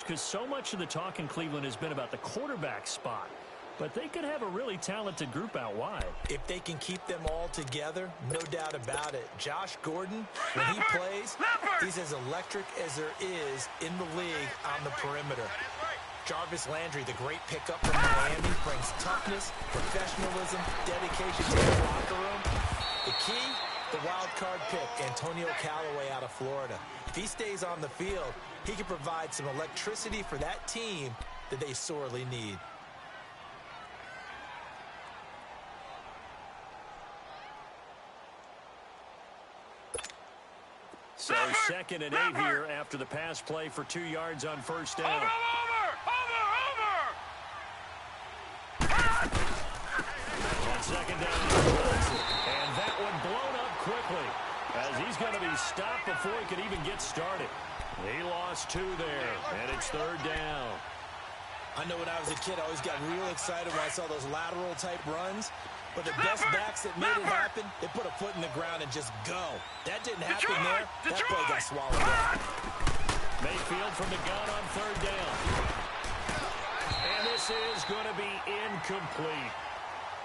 because so much of the talk in Cleveland has been about the quarterback spot. But they could have a really talented group out wide. If they can keep them all together, no doubt about it. Josh Gordon, when he plays, he's as electric as there is in the league on the perimeter. Jarvis Landry, the great pickup from Miami, brings toughness, professionalism, dedication to the locker room. The key, the wild card pick, Antonio Callaway out of Florida. If he stays on the field, he can provide some electricity for that team that they sorely need. So 2nd and 8 here after the pass play for 2 yards on first down. Over! On 2nd down, and that one blown up quickly as he's going to be stopped before he could even get started. He lost 2 there, and it's 3rd down. I know when I was a kid, I always got real excited when I saw those lateral-type runs. But the best backs that made it happen, they put a foot in the ground and just go. That didn't happen there. That play got swallowed up. Mayfield from the gun on 3rd down. And this is going to be incomplete.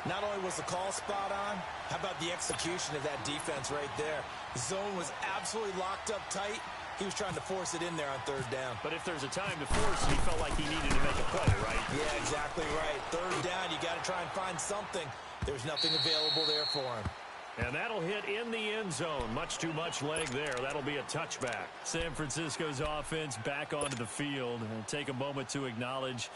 Not only was the call spot on, how about the execution of that defense right there? The zone was absolutely locked up tight. He was trying to force it in there on 3rd down. But if there's a time to force, he felt like he needed to make a play, right? Yeah, exactly right. 3rd down, you got to try and find something. There's nothing available there for him. And that'll hit in the end zone. Much too much leg there. That'll be a touchback. San Francisco's offense back onto the field. And take a moment to acknowledge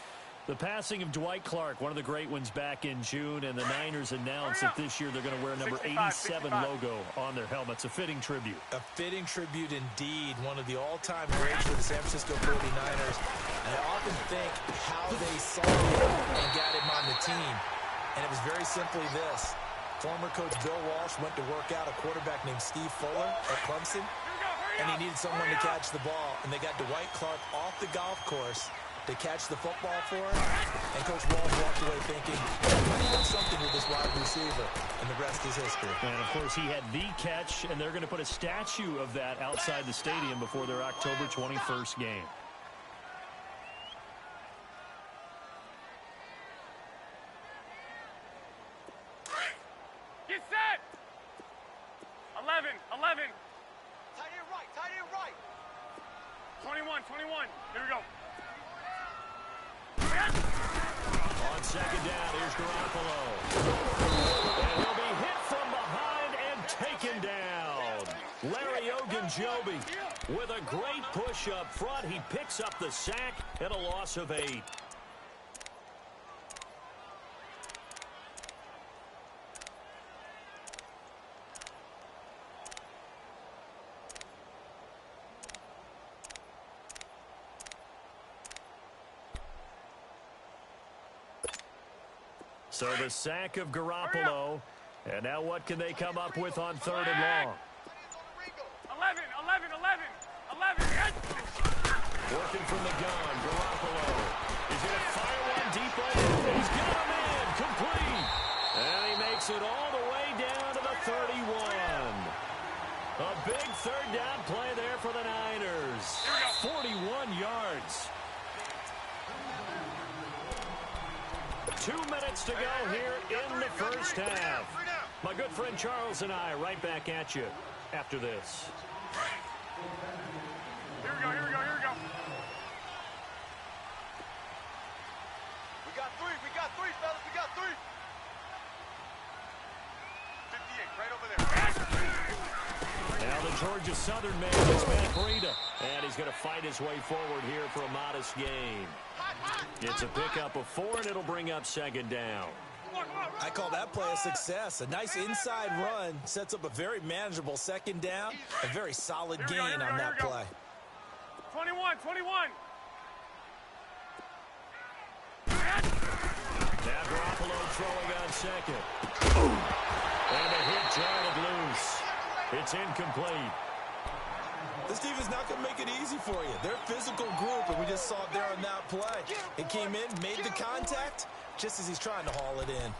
the passing of Dwight Clark, one of the great ones back in June. And the Niners announced that this year they're going to wear number 87 logo on their helmets. A fitting tribute. A fitting tribute indeed. One of the all-time greats for the San Francisco 49ers. And I often think how they saw him and got him on the team. And it was very simply this. Former coach Bill Walsh went to work out a quarterback named Steve Fuller at Clemson, and he needed someone to catch the ball. And they got Dwight Clark off the golf course to catch the football for him. And Coach Walsh walked away thinking, I need something with this wide receiver. And the rest is history. And, of course, he had the catch, and they're going to put a statue of that outside the stadium before their October 21st game. Get set! 11. Tight end right. 21. Here we go. On 2nd down, here's Garoppolo. And he'll be hit from behind and taken down. Larry Ogunjobi with a great push up front. He picks up the sack and a loss of 8. So the sack of Garoppolo. And now what can they come up with on 3rd and long? 11. Working from the gun, Garoppolo. He's going to fire one deep over. He's got him in, complete. And he makes it all the way down to the 31. A big 3rd down play there for the Niners. 41 yards. 2 minutes to go here in the first half. My good friend Charles and I right back at you after this. Here we go. We got three, fellas. We got 3. 58, right over there. Now the Georgia Southern man is Matt Breida. And he's going to fight his way forward here for a modest gain. It's a pickup of 4, and it'll bring up 2nd down. I call that play a success. A nice inside run sets up a very manageable 2nd down. A very solid gain on that play. 21. Now Garoppolo throwing on 2nd. And a hit jarred loose. It's incomplete. This defense not going to make it easy for you. They're a physical group, and we just saw it there on that play. It came in, made the contact, just as he's trying to haul it in.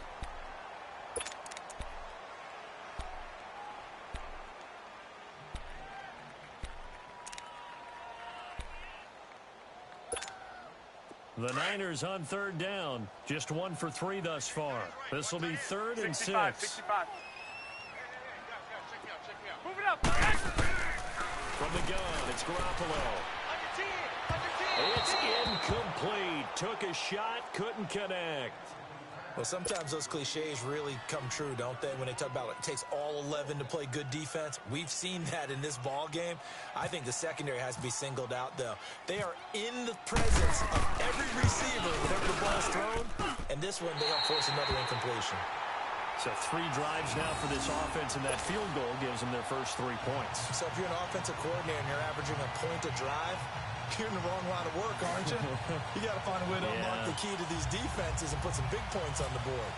The Niners on third down. Just 1 for 3 thus far. This will be 3rd and 65, 6. 65. Move it up. From the gun, it's Garoppolo. It's incomplete. Took a shot, couldn't connect. Well, sometimes those cliches really come true, don't they? When they talk about it takes all 11 to play good defense. We've seen that in this ball game. I think the secondary has to be singled out, though. They are in the presence of every receiver whenever the ball's thrown, and this one they help force another incompletion. So 3 drives now for this offense, and that field goal gives them their first 3 points. So if you're an offensive coordinator and you're averaging a point a drive, you're in the wrong line of work, aren't you? You got to find a way to unlock the key to these defenses and put some big points on the board.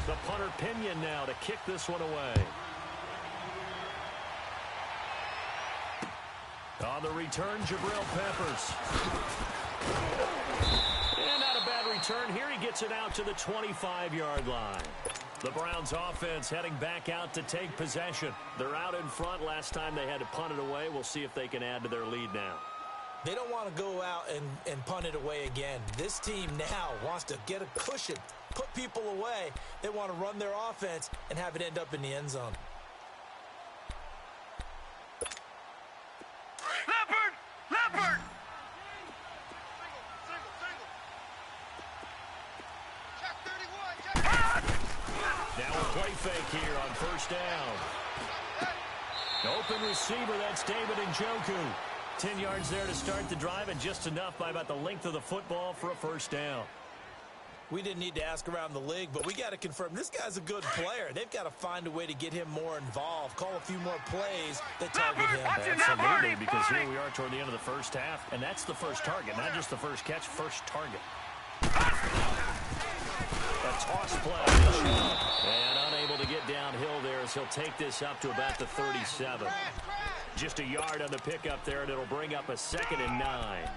The punter Pinion now to kick this one away. On the return, Jabril Peppers. And not a bad return here. He gets it out to the 25-yard line. The Browns offense heading back out to take possession. They're out in front. Last time they had to punt it away. We'll see if they can add to their lead now. They don't want to go out and punt it away again. This team now wants to get a cushion, put people away. They want to run their offense and have it end up in the end zone. Leopard! Leopard! Check 31, check. Now a play fake here on first down. Open receiver, that's David Njoku. 10 yards there to start the drive, and just enough by about the length of the football for a first down. We didn't need to ask around the league, but we got to confirm this guy's a good player. They've got to find a way to get him more involved, call a few more plays that target him. Absolutely, because here we are toward the end of the first half, and that's the first target, not just the first catch, first target. A toss play. And unable to get downhill there as he'll take this up to about the 37. Just a yard on the pickup there, and it'll bring up a 2nd and 9.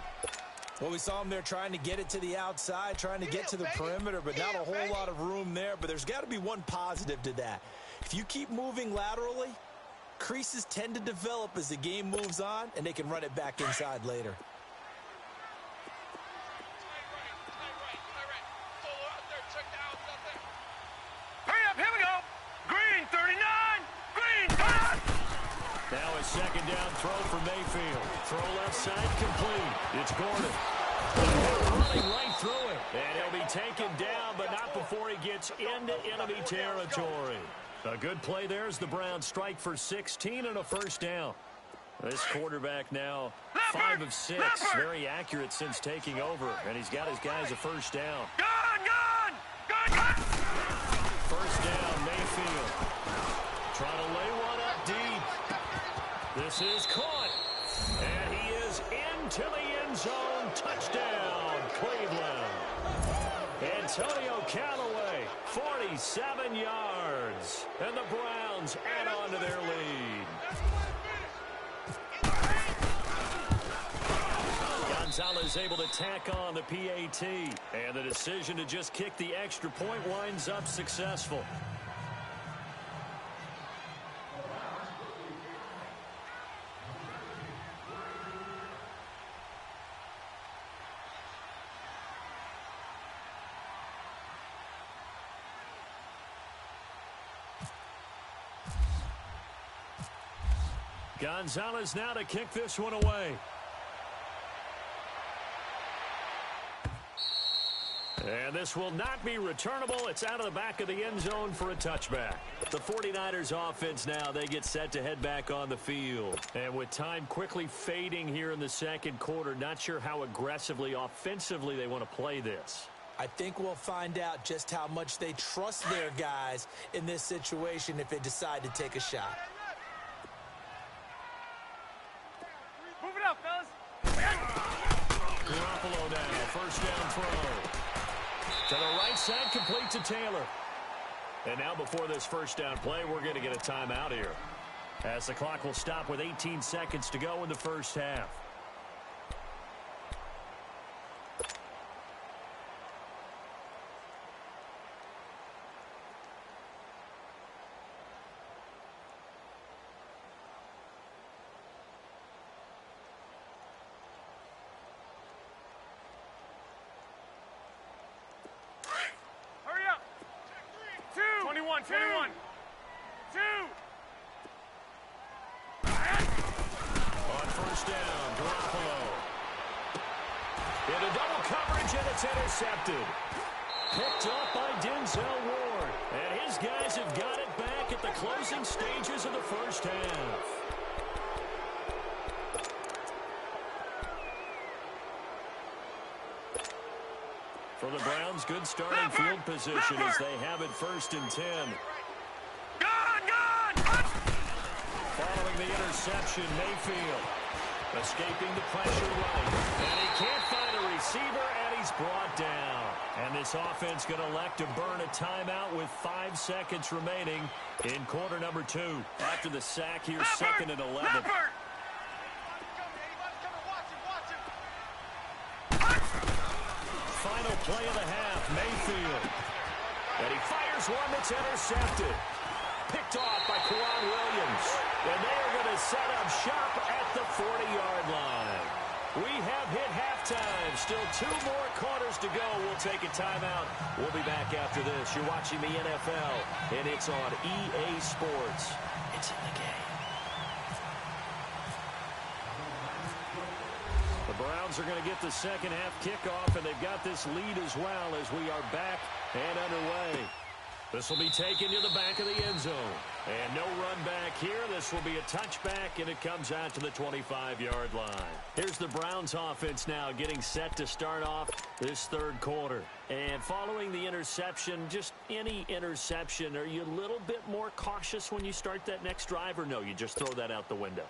Well, we saw him there trying to get it to the outside, trying to get to the perimeter, but not a whole lot of room there. But there's got to be one positive to that. If you keep moving laterally, creases tend to develop as the game moves on, and they can run it back inside later. Hurry up, here we go. Green, 39. Green, cut. Now a 2nd down throw for Mayfield. Throw left side complete. It's Gordon. Running right through it. And he'll be taken down, but not before he gets into enemy territory. A good play there as the Browns strike for 16 and a first down. This quarterback now 5 of 6. Very accurate since taking over. And he's got his guys a first down. Gun! First down, Mayfield. Trying to lay one up deep. This is caught. And he is into the end zone. Touchdown, Cleveland. Antonio Callaway, 47 yards. And the Browns add on to their lead. Gonzalez able to tack on the PAT. And the decision to just kick the extra point winds up successful. Gonzalez now to kick this one away. And this will not be returnable. It's out of the back of the end zone for a touchback. The 49ers offense now, they get set to head back on the field. And with time quickly fading here in the second quarter, not sure how aggressively, offensively they want to play this. I think we'll find out just how much they trust their guys in this situation if they decide to take a shot. Move it up, fellas. Garoppolo now, first down throw. To the right side, complete to Taylor. And now before this first down play, we're going to get a timeout here, as the clock will stop with 18 seconds to go in the first half. 21. 2. On first down, Garoppolo. Into double coverage, and it's intercepted. Picked up by Denzel Ward. And his guys have got it back at the closing stages of the first half. For the Browns, good starting field position as they have it 1st and 10. Following the interception, Mayfield escaping the pressure right. And he can't find a receiver, and he's brought down. And this offense going to elect to burn a timeout with 5 seconds remaining in quarter number 2. After the sack here, 2nd and 11. Final play of the half, Mayfield. And he fires one that's intercepted. Picked off by Kwan Williams. And they are going to set up shop at the 40-yard line. We have hit halftime. Still 2 more quarters to go. We'll take a timeout. We'll be back after this. You're watching the NFL, and it's on EA Sports. It's in the game. The Browns are going to get the second half kickoff, and they've got this lead as well as we are back and underway. This will be taken to the back of the end zone. And no run back here. This will be a touchback, and it comes out to the 25-yard line. Here's the Browns offense now getting set to start off this 3rd quarter. And following the interception, just any interception, are you a little bit more cautious when you start that next drive, or no, you just throw that out the window?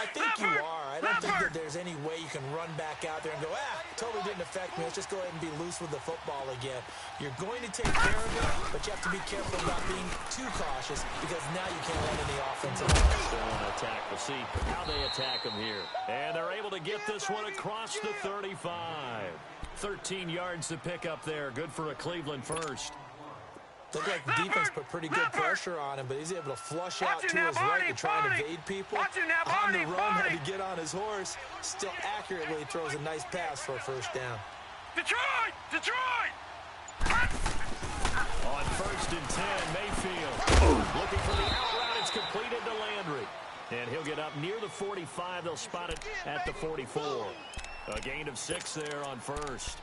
I think you are. I don't think that there's any way you can run back out there and go, totally didn't affect me. Let's just go ahead and be loose with the football again. You're going to take care of it, but you have to be careful about being too cautious because now you can't run any offense at all. Still want to attack. We'll see how they attack them here. And they're able to get this one across the 35. 13 yards to pick up there. Good for a Cleveland first. Looked like the defense put pretty good pressure on him, but he's able to flush out to his right to try and evade people. On the run, had to get on his horse. Still accurately throws a nice pass for a first down. Detroit! Detroit! On 1st and 10, Mayfield looking for the out route. It's completed to Landry. And he'll get up near the 45. They'll spot it at the 44. A gain of 6 there on 1st.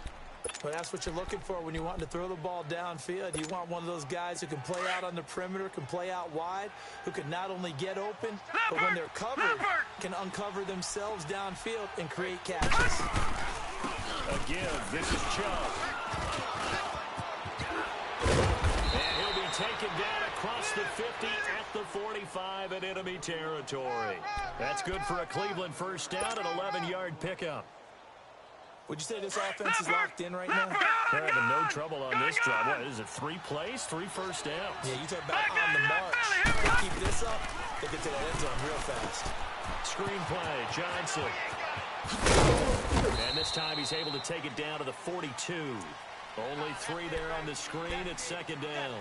Well, that's what you're looking for when you want to throw the ball downfield. You want one of those guys who can play out on the perimeter, can play out wide, who can not only get open, but when they're covered, can uncover themselves downfield and create catches. Again, this is Chubb. And he'll be taken down across the 50 at the 45 in enemy territory. That's good for a Cleveland first down, an 11-yard pickup. Would you say this offense is locked in right now? They're having no trouble on this drive. What is it, 3 plays, 3 first downs? Yeah, you talk about on the march. They keep this up, they get to that end zone real fast. Screen play, Johnson. And this time he's able to take it down to the 42. Only 3 there on the screen. It's 2nd down.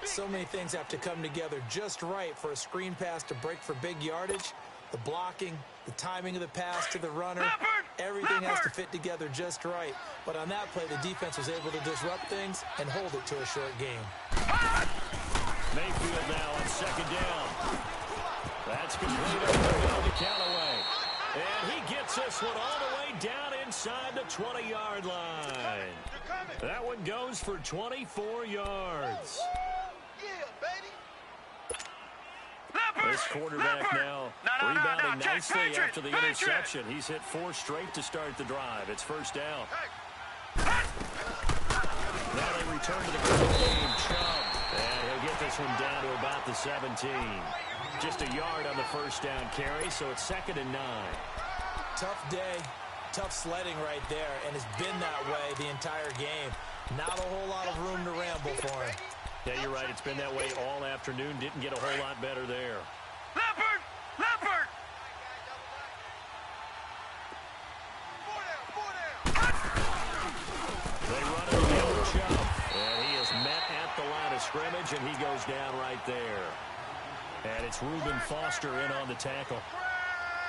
So many things have to come together just right for a screen pass to break for big yardage. The blocking, the timing of the pass to the runner, everything has to fit together just right. But on that play, the defense was able to disrupt things and hold it to a short game. Mayfield now on 2nd down. That's complete over to Callaway. And he gets this one all the way down inside the 20-yard line. That one goes for 24 yards. This quarterback now rebounding nicely after the interception. He's hit 4 straight to start the drive. It's 1st down. Now they return to the ground game. Chubb. And he'll get this one down to about the 17. Just a yard on the first down carry, so it's 2nd and 9. Tough day, tough sledding right there, and it's been that way the entire game. Not a whole lot of room to ramble for him. Yeah, you're right. It's been that way all afternoon. Didn't get a whole lot better there. Leopard! Leopard! They run it to Chubb. And he is met at the line of scrimmage, and he goes down right there. And it's Reuben Foster in on the tackle.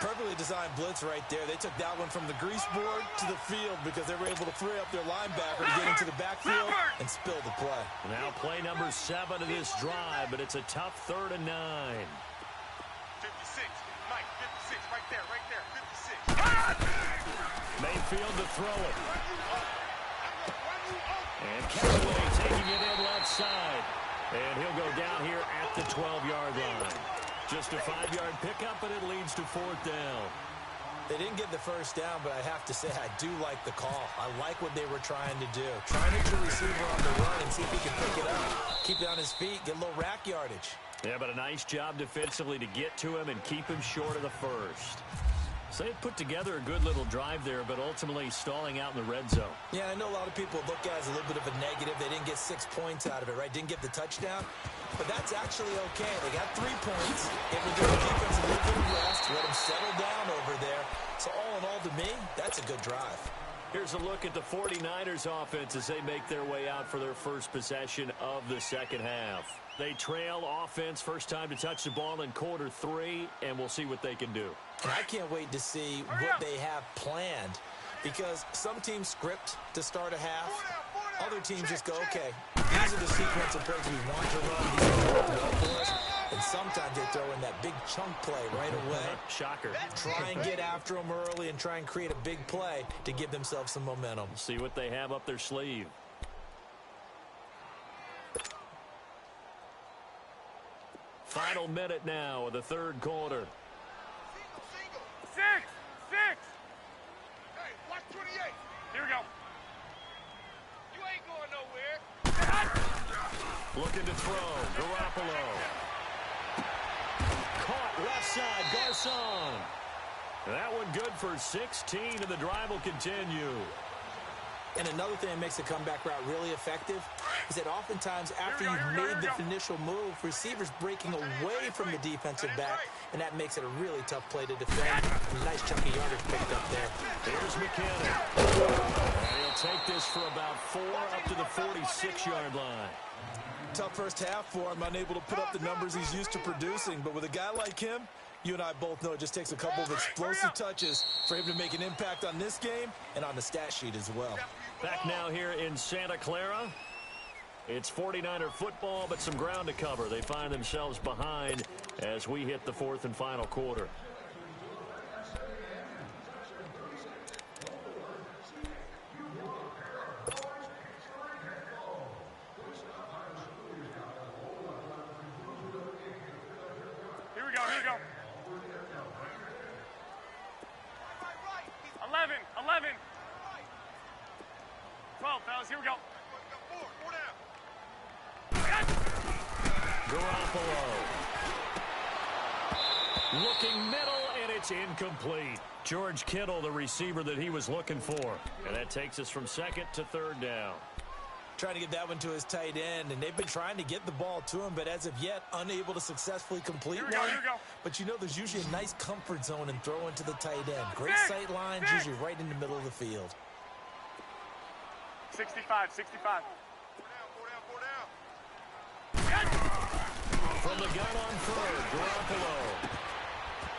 Perfectly designed blitz right there. They took that one from the grease board to the field because they were able to free up their linebacker to get into the backfield and spill the play. Now play number 7 of this drive, but it's a tough 3rd and 9. 56, Mike, 56, right there, 56. Mayfield to throw it. And Callaway taking it in left side. And he'll go down here at the 12-yard line. Just a 5-yard pickup, but it leads to 4th down. They didn't get the first down, but I have to say I do like the call. I like what they were trying to do. Trying to get your receiver on the run and see if he can pick it up. Keep it on his feet, get a little rack yardage. Yeah, but a nice job defensively to get to him and keep him short of the first. So they put together a good little drive there, but ultimately stalling out in the red zone. Yeah, I know a lot of people look at it as a little bit of a negative. They didn't get 6 points out of it, right? Didn't get the touchdown. But that's actually okay. They got 3 points. It will give the defense a little bit of rest, let them settle down over there. So all in all, to me, that's a good drive. Here's a look at the 49ers offense as they make their way out for their first possession of the second half. They trail offense first time to touch the ball in quarter 3, and we'll see what they can do. And I can't wait to see what they have planned, because some teams script to start a half. Other teams just go, okay, these are the sequence of plays we want to run. These are what we want for us. And sometimes they throw in that big chunk play right away. Shocker. Try and get after them early and try and create a big play to give themselves some momentum. See what they have up their sleeve. Final minute now of the 3rd quarter. Six. Hey, watch 28. Here we go. You ain't going nowhere. Looking to throw. Garoppolo. Caught left side. Garcon. That one good for 16, and the drive will continue. And another thing that makes the comeback route really effective is that oftentimes after you've made the initial move, receivers breaking away from the defensive back, and that makes it a really tough play to defend. A nice chunky yardage picked up there. Here's McKinnon. And he'll take this for about 4 up to the 46-yard line. Tough first half for him, unable to put up the numbers he's used to producing. But with a guy like him, you and I both know it just takes a couple of explosive touches for him to make an impact on this game and on the stat sheet as well. Back now here in Santa Clara. It's 49er football, but some ground to cover. They find themselves behind as we hit the 4th and final quarter. Here we go. 11. 12, fellas. Here we go. Four down. Garoppolo. Looking middle, and it's incomplete. George Kittle, the receiver that he was looking for. And that takes us from 2nd to 3rd down. Trying to get that one to his tight end, and they've been trying to get the ball to him, but as of yet, unable to successfully complete one. Here we go. But you know there's usually a nice comfort zone in throwing to the tight end. Great sight lines, usually right in the middle of the field. 65. Four down. From the gun on 3rd, Garoppolo.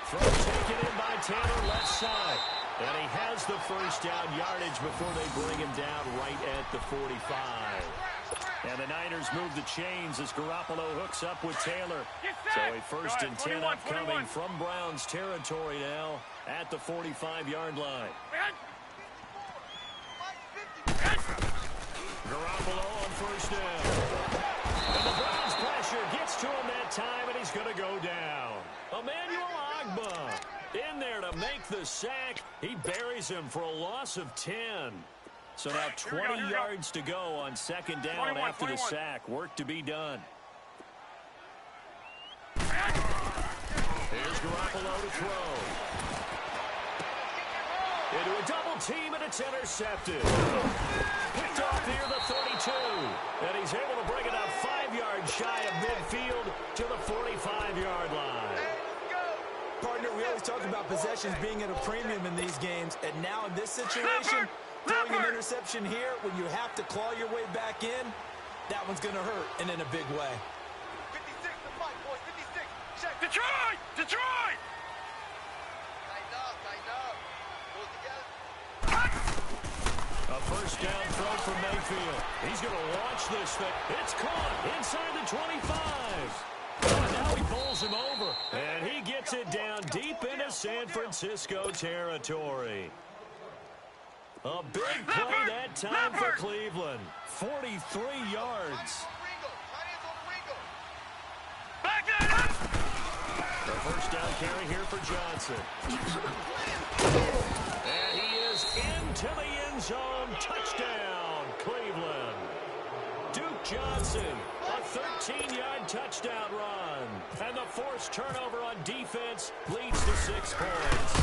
Throw taken in by Taylor, left side. And he has the first down yardage before they bring him down right at the 45. And the Niners move the chains as Garoppolo hooks up with Taylor. So a 1st and 10 upcoming from Browns territory now at the 45-yard line. Garoppolo on 1st down. And the Browns pressure gets to him that time, and he's going to go down. Emmanuel Ogbah in there to make the sack. He buries him for a loss of 10. So now 20 yards to go on 2nd down after the sack. Work to be done. Here's Garoppolo to throw. Into a double team, and it's intercepted. Picked off near the 32. And he's able to bring it up 5 yards shy of midfield to the 45-yard line. Partner, we always talk about possessions being at a premium in these games, and now in this situation, throwing an interception here when you have to claw your way back in, that one's going to hurt, and in a big way. 56 to fight, boys. 56. Check. Detroit! First down throw for Mayfield. He's going to launch this thing. It's caught inside the 25. And now he bowls him over. And he gets it down deep into San Francisco territory. A big play that time for Cleveland. 43 yards. The first down carry here for Johnson. And he is into the end zone. Touchdown, Cleveland. Duke Johnson, a 13-yard touchdown run. And the forced turnover on defense leads to 6 points.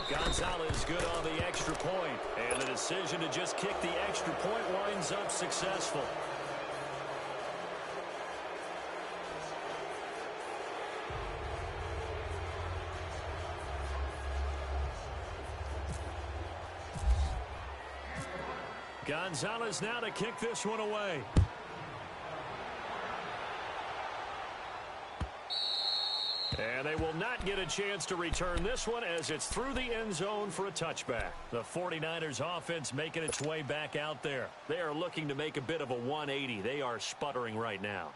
Gonzalez good on the extra point. And the decision to just kick the extra point winds up successful. Gonzalez now to kick this one away. And they will not get a chance to return this one as it's through the end zone for a touchback. The 49ers offense making its way back out there. They are looking to make a bit of a 180. They are sputtering right now.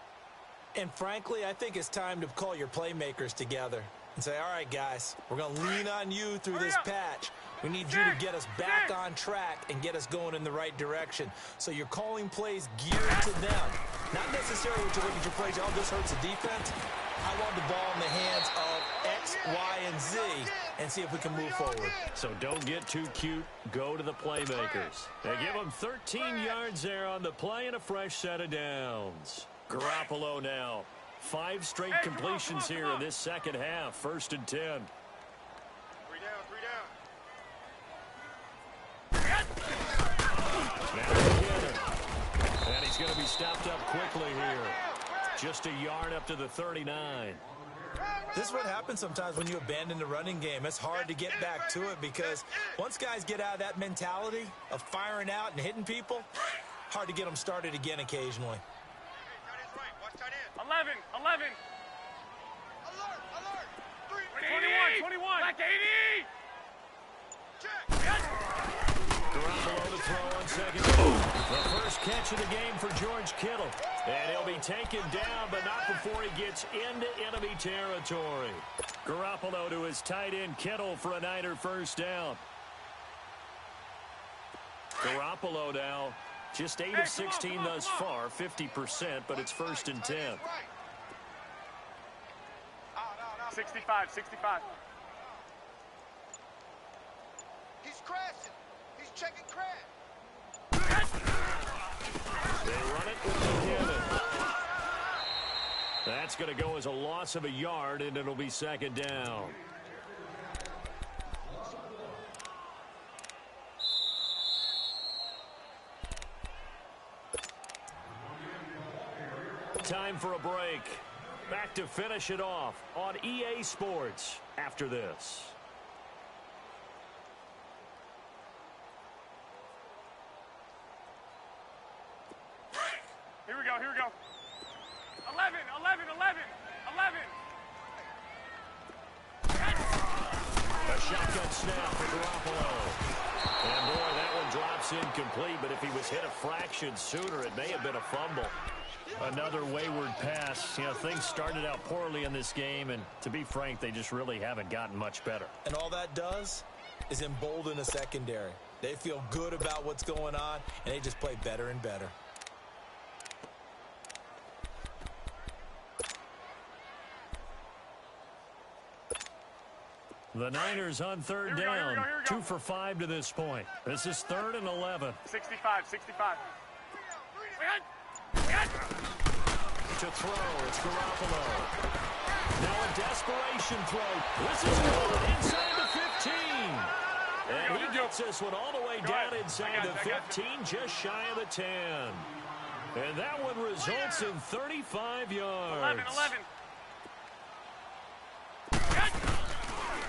And frankly, I think it's time to call your playmakers together and say, all right, guys, we're going to lean on you through this patch. We need you to get us back on track and get us going in the right direction. So you're calling plays geared to them. Not necessarily to look at your plays, oh, this hurts the defense. I want the ball in the hands of X, Y, and Z and see if we can move forward. So don't get too cute. Go to the playmakers. They give them 13 yards there on the play and a fresh set of downs. Garoppolo now. 5 straight completions here in this second half. 1st and 10. 3 down, 3 down. Now together. And he's going to be stopped up quickly here. Just a yard up to the 39. This is what happens sometimes when you abandon the running game. It's hard to get back to it because once guys get out of that mentality of firing out and hitting people, hard to get them started again occasionally. 11, 11. Alert, alert. 21. Like 80. Garoppolo to throw on second down. The first catch of the game for George Kittle. And he'll be taken down, but not before he gets into enemy territory. Garoppolo to his tight end Kittle for a Niner first down. Garoppolo now just 8 of 16 thus far, 50%, but it's 1st and 10. 65. He's crashing. He's checking crash. They run it with McKinnon. That's going to go as a loss of a yard, and it'll be 2nd down. Time for a break. Back to finish it off on EA Sports after this. Here we go. 11. A shotgun snap for Garoppolo. And boy, that one drops incomplete, but if he was hit a fraction sooner, it may have been a fumble. Another wayward pass. You know, things started out poorly in this game, and to be frank, they just really haven't gotten much better. And all that does is embolden the secondary. They feel good about what's going on, and they just play better and better. The Niners on 3rd down. Here we go. 2 for 5 to this point. This is 3rd and 11. 65. To throw, it's Garoppolo. Now a desperation throw. This is good inside the 15. And he gets this one all the way down inside the 15, just shy of the 10. And that one results in 35 yards. 11.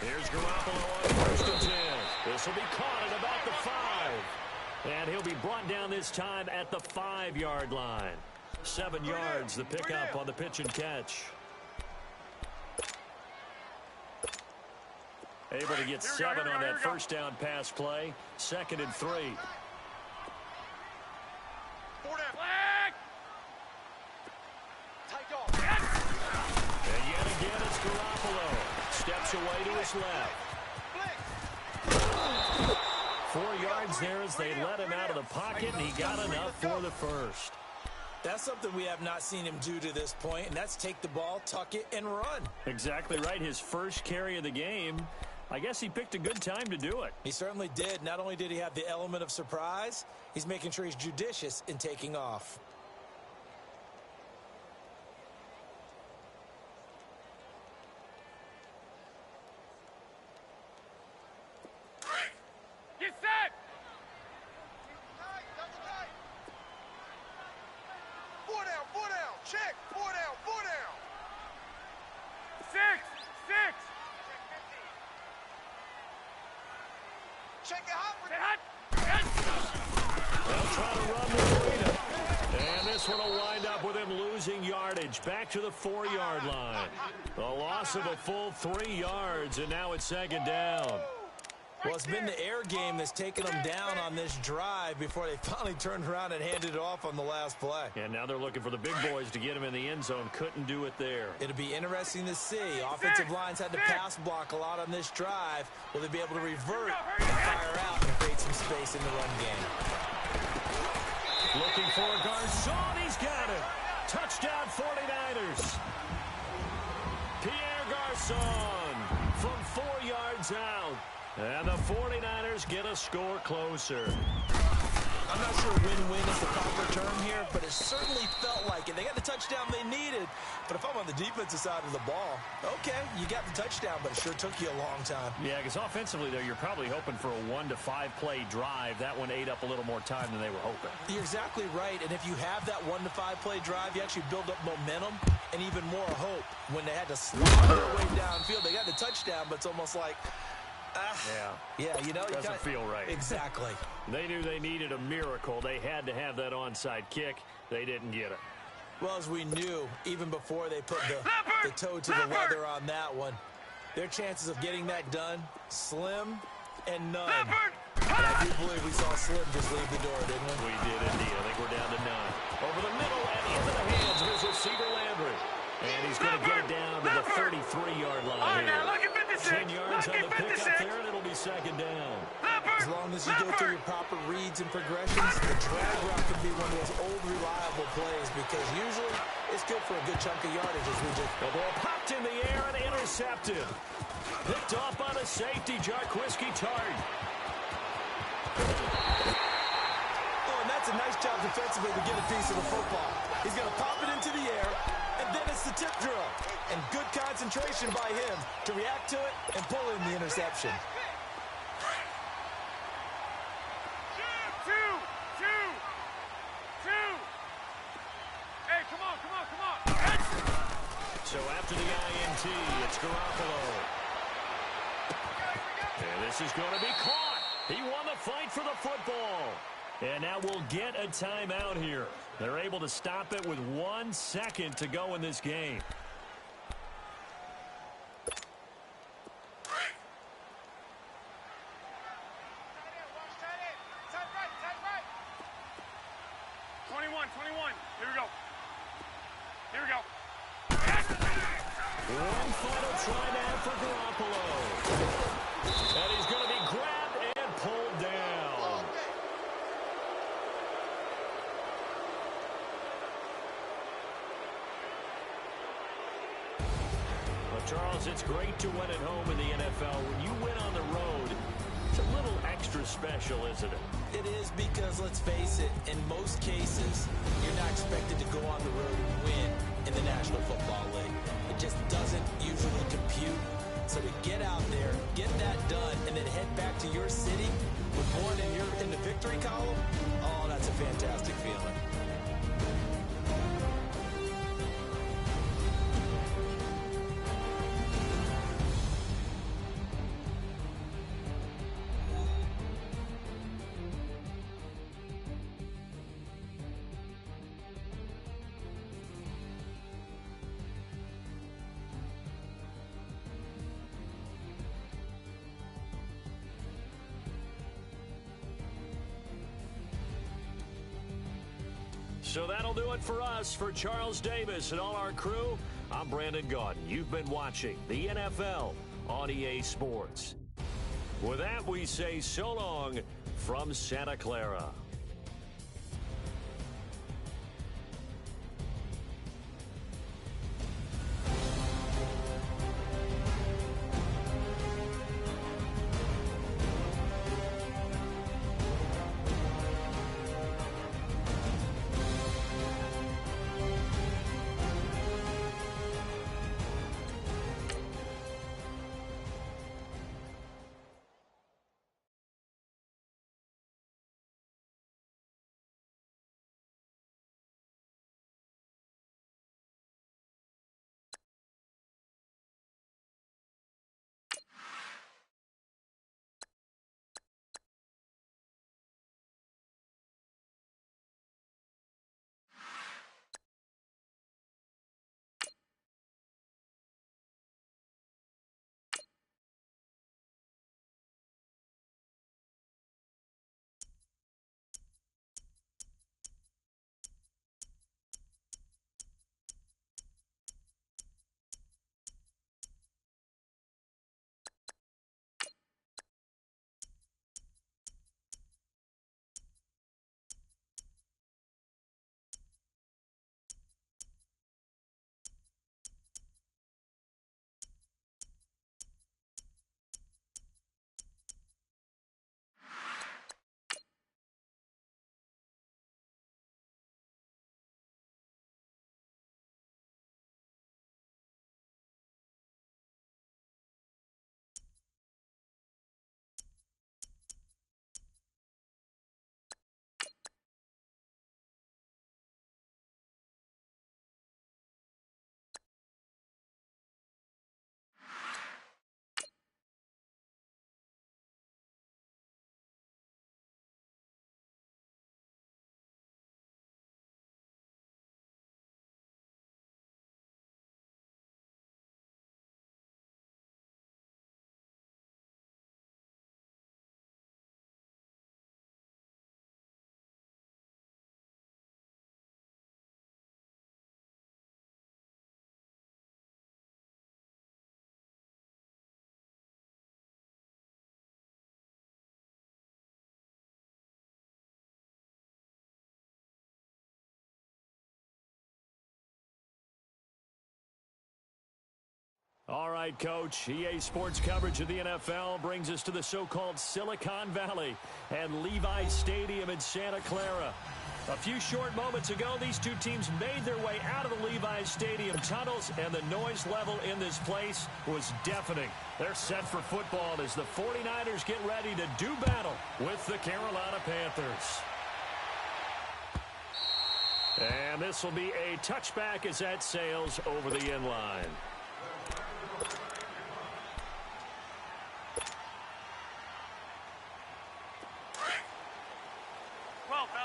Here's Garoppolo on 1st and 10. This will be caught at about the 5. And he'll be brought down this time at the 5-yard line. 7 yards, the pickup on the pitch and catch. Able to get 7 on that first down pass play. 2nd and 3. 4 down. Flag! Take off. And yet again, it's Garoppolo. Steps away to his left. Blitz. 4 yards there as they let him out of the pocket, and he got enough for the first. That's something we have not seen him do to this point, and that's take the ball, tuck it, and run. Exactly right. His first carry of the game. I guess he picked a good time to do it. He certainly did. Not only did he have the element of surprise, he's making sure he's judicious in taking off. Get set! Tight, double tight. 4 down, 4 down. Check. 4 down, 4 down. 6! Check it hot. Stay hot! Yes! They'll try to run the freedom. And this one will wind up with him losing yardage. Back to the 4-yard line. A loss of a full 3 yards, and now it's 2nd down. Well, it's been the air game that's taken them down on this drive before they finally turned around and handed it off on the last play. And now they're looking for the big boys to get him in the end zone. Couldn't do it there. It'll be interesting to see. Offensive lines had to pass block a lot on this drive. Will they be able to revert and fire out and create some space in the run game? Looking for Garcon. He's got it. Touchdown 49ers. Pierre Garcon from 4 yards out. And the 49ers get a score closer. I'm not sure win-win is the proper term here, but it certainly felt like it. They got the touchdown they needed. But if I'm on the defensive side of the ball, okay, you got the touchdown, but it sure took you a long time. Yeah, because offensively, though, you're probably hoping for a 1 to 5 play drive. That one ate up a little more time than they were hoping. You're exactly right, and if you have that 1 to 5 play drive, you actually build up momentum and even more hope. When they had to slog their way downfield, they got the touchdown, but it's almost like, yeah, you know, doesn't feel right. Exactly. They knew they needed a miracle. They had to have that onside kick. They didn't get it. Well, as we knew, even before they put the toe to the leather on that one, their chances of getting that done, slim and none. And I do believe we saw Slim just leave the door, didn't we? We did indeed. I think we're down to none. Over the middle and into the hands of his receiver, Landry. And he's going to get it down to the 33-yard line. All right, now look at 56. 10 yards on Look the at pickup 56. there, and it'll be 2nd down. As long as you go through your proper reads and progressions, the drag route can be one of those old, reliable plays because usually it's good for a good chunk of yardage as we just... The ball popped in the air and intercepted. Picked off by the safety, Jarquiski Tart. Oh, and that's a nice job defensively to get a piece of the football. He's going to pop it into the air, and then it's the tip drill. And good concentration by him to react to it and pull in the interception. Hey, come on. So after the INT, it's Garoppolo. And this is going to be caught. He won the fight for the football. And now we'll get a timeout here. They're able to stop it with 1 second to go in this game. Tight right. 21. Here we go. One final try now for Garoppolo. And he's going to be grabbed and pulled down. Well, Charles, it's great to win at home in the NFL. When you win on the road, it's a little extra special, isn't it? It is because, let's face it, in most cases, you're not expected to go on the road and win in the National Football League. It just doesn't usually compute. So to get out there, get that done, and then head back to your city with one in the victory column, oh, that's a fantastic feeling. So that'll do it for us. For Charles Davis and all our crew, I'm Brandon Gaudin. You've been watching the NFL on EA Sports. With that, we say so long from Santa Clara. All right, Coach. EA Sports coverage of the NFL brings us to the so-called Silicon Valley and Levi's Stadium in Santa Clara. A few short moments ago, these two teams made their way out of the Levi's Stadium tunnels, and the noise level in this place was deafening. They're set for football as the 49ers get ready to do battle with the Carolina Panthers. And this will be a touchback as that sails over the end line.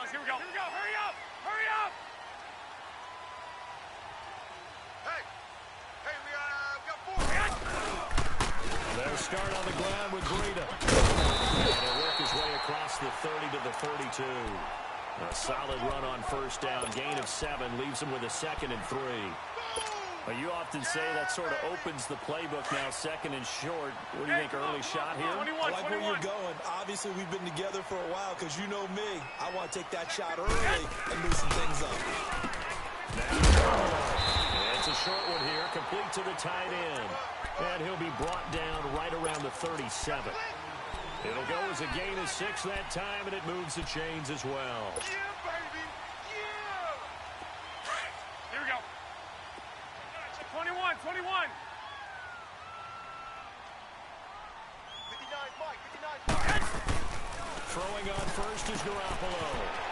Here we go. Here we go. Hurry up. Hurry up. Hey, we got 4. They'll start on the ground with Breida. And he'll work his way across the 30 to the 32. A solid run on first down. Gain of 7 leaves him with a 2nd and 3. Well, you often say that sort of opens the playbook now, 2nd and short. What do you think, early shot here? I like where you're going. Obviously, we've been together for a while because you know me. I want to take that shot early and loosen things up. And it's a short one here, complete to the tight end. And he'll be brought down right around the 37. It'll go as a gain of 6 that time, and it moves the chains as well. Yeah, baby. Yeah. Here we go. 21. 59, Mike. Throwing on first is Garoppolo.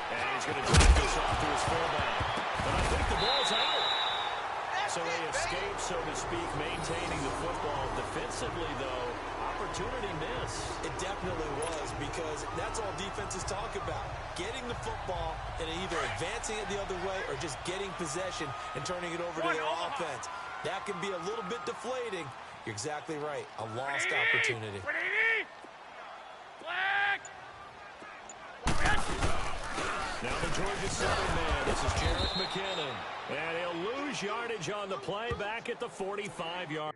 And he's going to drop this off to his fullback. But I think the ball's out. So they escape, so to speak, maintaining the football. Defensively, though, opportunity miss. It definitely was, because that's all defenses talk about. Getting the football and either advancing it the other way or just getting possession and turning it over to their offense. That can be a little bit deflating. You're exactly right. A lost opportunity. Now the Georgia Southern man. This is Jarrett McKinnon. And he'll lose yardage on the play back at the 45-yard.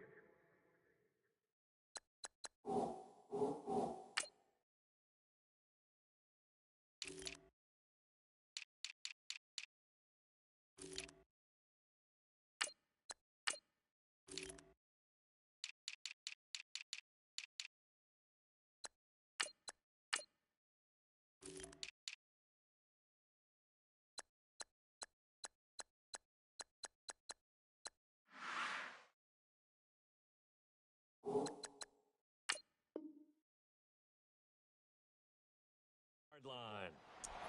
Line.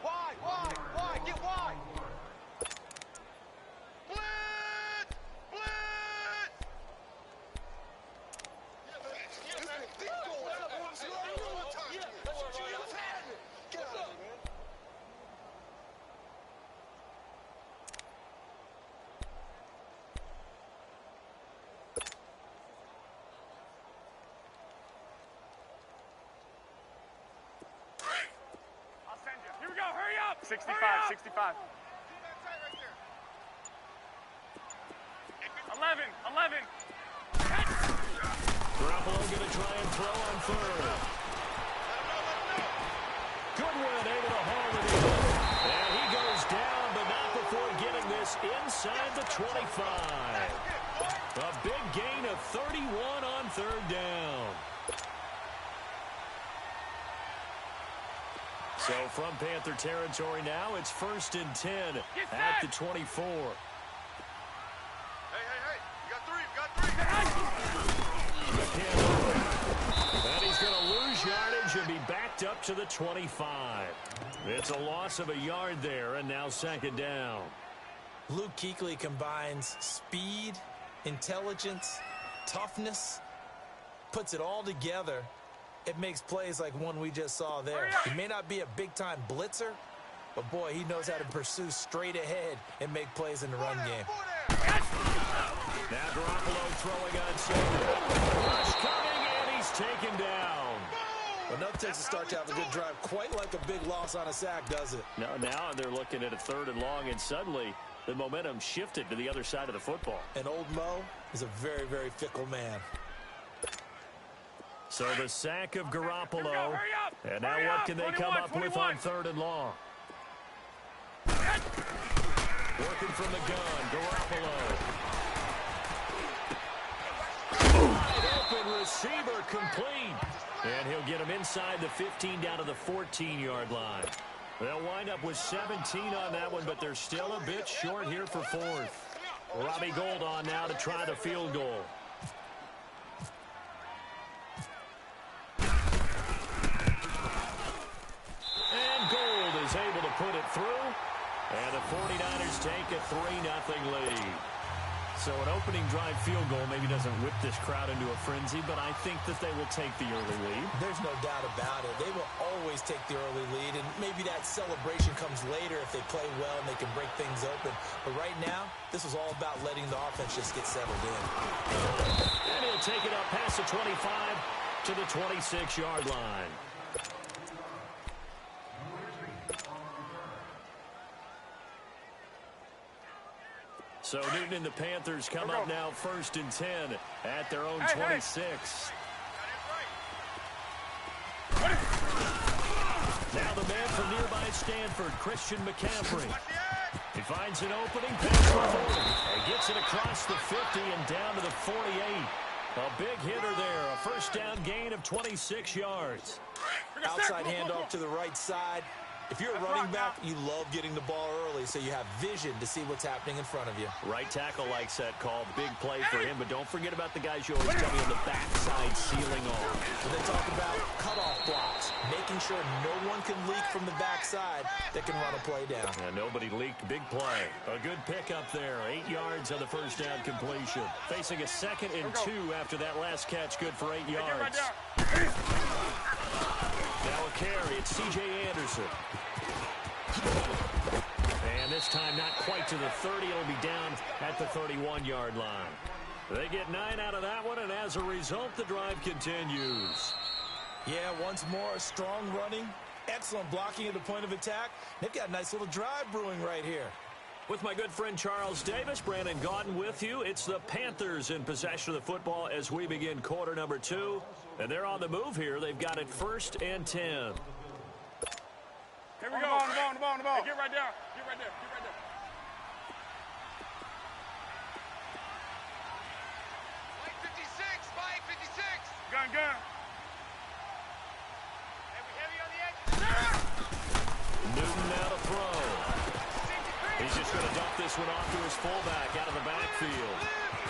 Wide, get wide. Blitz! Blitz! Yeah, man. Get out of here, man. I'll send you. Here we go. Hurry up. 65, 65. 11. Garoppolo going to try and throw on third. Goodwin able to haul it in. And he goes down, but not before getting this inside the 25. A big gain of 31 on third down. So from Panther territory now, it's 1st and 10 at the 24. Hey. You got three. McKinnon. And he's going to lose yardage and be backed up to the 25. It's a loss of a yard there, and now 2nd down. Luke Kuechly combines speed, intelligence, toughness, puts it all together. It makes plays like one we just saw there. He may not be a big-time blitzer, but, boy, he knows how to pursue straight ahead and make plays in the run game. Now Garoppolo throwing on second. Rush coming, and he's taken down. Well, nothing takes a start to have a good drive quite like a big loss on a sack, does it? Now they're looking at a 3rd and long, and suddenly the momentum shifted to the other side of the football. And old Mo is a very, very fickle man. So the sack of Garoppolo. And now what can they come up with on 3rd and long? Working from the gun, Garoppolo. Wide open receiver complete. And he'll get him inside the 15 down to the 14-yard line. They'll wind up with 17 on that one, but they're still a bit short here for 4th. Robbie Gould on now to try the field goal. And Gould is able to put it through. And the 49ers take a 3-0 lead. So an opening drive field goal maybe doesn't whip this crowd into a frenzy, but I think that they will take the early lead. There's no doubt about it. They will always take the early lead, and maybe that celebration comes later if they play well and they can break things open. But right now, this is all about letting the offense just get settled in. And he'll take it up past the 25 to the 26-yard line. So Newton and the Panthers come up now 1st and 10 at their own 26. Now the man from nearby Stanford, Christian McCaffrey. He finds an opening, pass for 40, and gets it across the 50 and down to the 48. A big hitter there, a 1st down gain of 26 yards. Outside handoff to the right side. If you're a running back, you love getting the ball early so you have vision to see what's happening in front of you. Right tackle likes that call. Big play for him, but don't forget about the guys you always tell me on the backside sealing off. When they talk about cutoff blocks, making sure no one can leak from the backside that can run a play down. And nobody leaked. Big play. A good pickup there. 8 yards on the 1st down completion. Facing a 2nd and 2 after that last catch. Good for 8 yards. Now a carry. It's C.J. Anderson. And this time not quite to the 30. It'll be down at the 31-yard line. They get 9 out of that one, and as a result, the drive continues. Yeah, once more, strong running, Excellent blocking at the point of attack. They've got a nice little drive brewing right here. With my good friend Charles Davis, Brandon Gaudin with you. It's the Panthers in possession of the football as we begin quarter number 2. And they're on the move here. They've got it 1st and 10. Here we go. The ball. Hey, get right there. Get right there. 56. Gun. Heavy on the edge. Newton now to throw. He's just going to dump this one off to his fullback out of the backfield.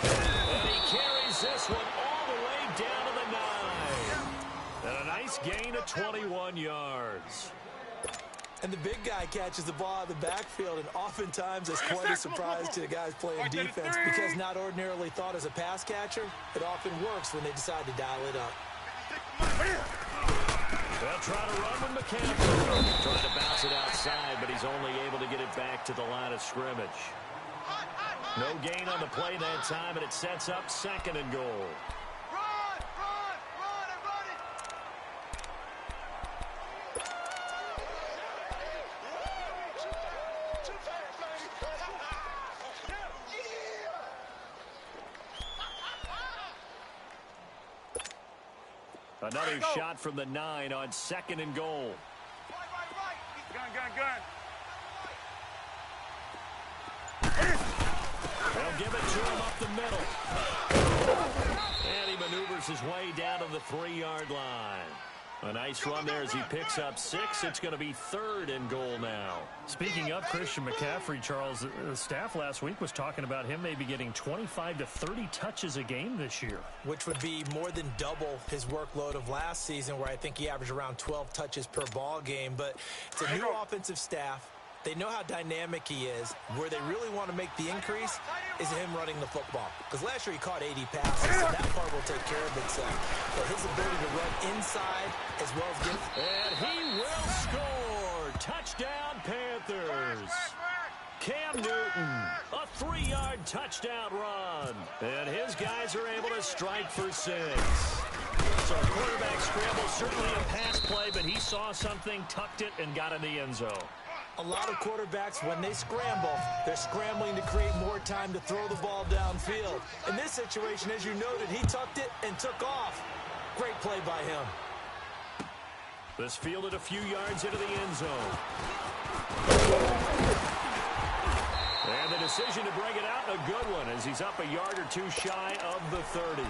And he carries this one all the way down to the 9. And a nice gain of 21 yards. And the big guy catches the ball out of the backfield, and oftentimes it's quite a surprise to the guys playing defense because not ordinarily thought as a pass catcher, it often works when they decide to dial it up. They'll try to run with McCaffrey. Trying to bounce it outside, but he's only able to get it back to the line of scrimmage. No gain on the play that time, and it sets up 2nd and goal. Another shot from the 9 on 2nd and goal. Gun. They'll give it to him up the middle. And he maneuvers his way down to the 3-yard line. A nice run there as he picks up 6. It's going to be 3rd and goal now. Speaking of Christian McCaffrey, Charles, the staff last week was talking about him maybe getting 25 to 30 touches a game this year. Which would be more than double his workload of last season, where I think he averaged around 12 touches per ball game. But it's a new offensive staff. They know how dynamic he is. Where they really want to make the increase is him running the football. Because last year he caught 80 passes, so that part will take care of itself. But his ability to run inside as well as get... And he will score! Touchdown, Panthers! Cam Newton, a 3-yard touchdown run. And his guys are able to strike for 6. So a quarterback scramble, certainly a pass play, but he saw something, tucked it, and got in the end zone. A lot of quarterbacks, when they scramble, they're scrambling to create more time to throw the ball downfield. In this situation, as you noted, he tucked it and took off. Great play by him. This fielded a few yards into the end zone. And the decision to bring it out, a good one, as he's up a yard or 2 shy of the 30.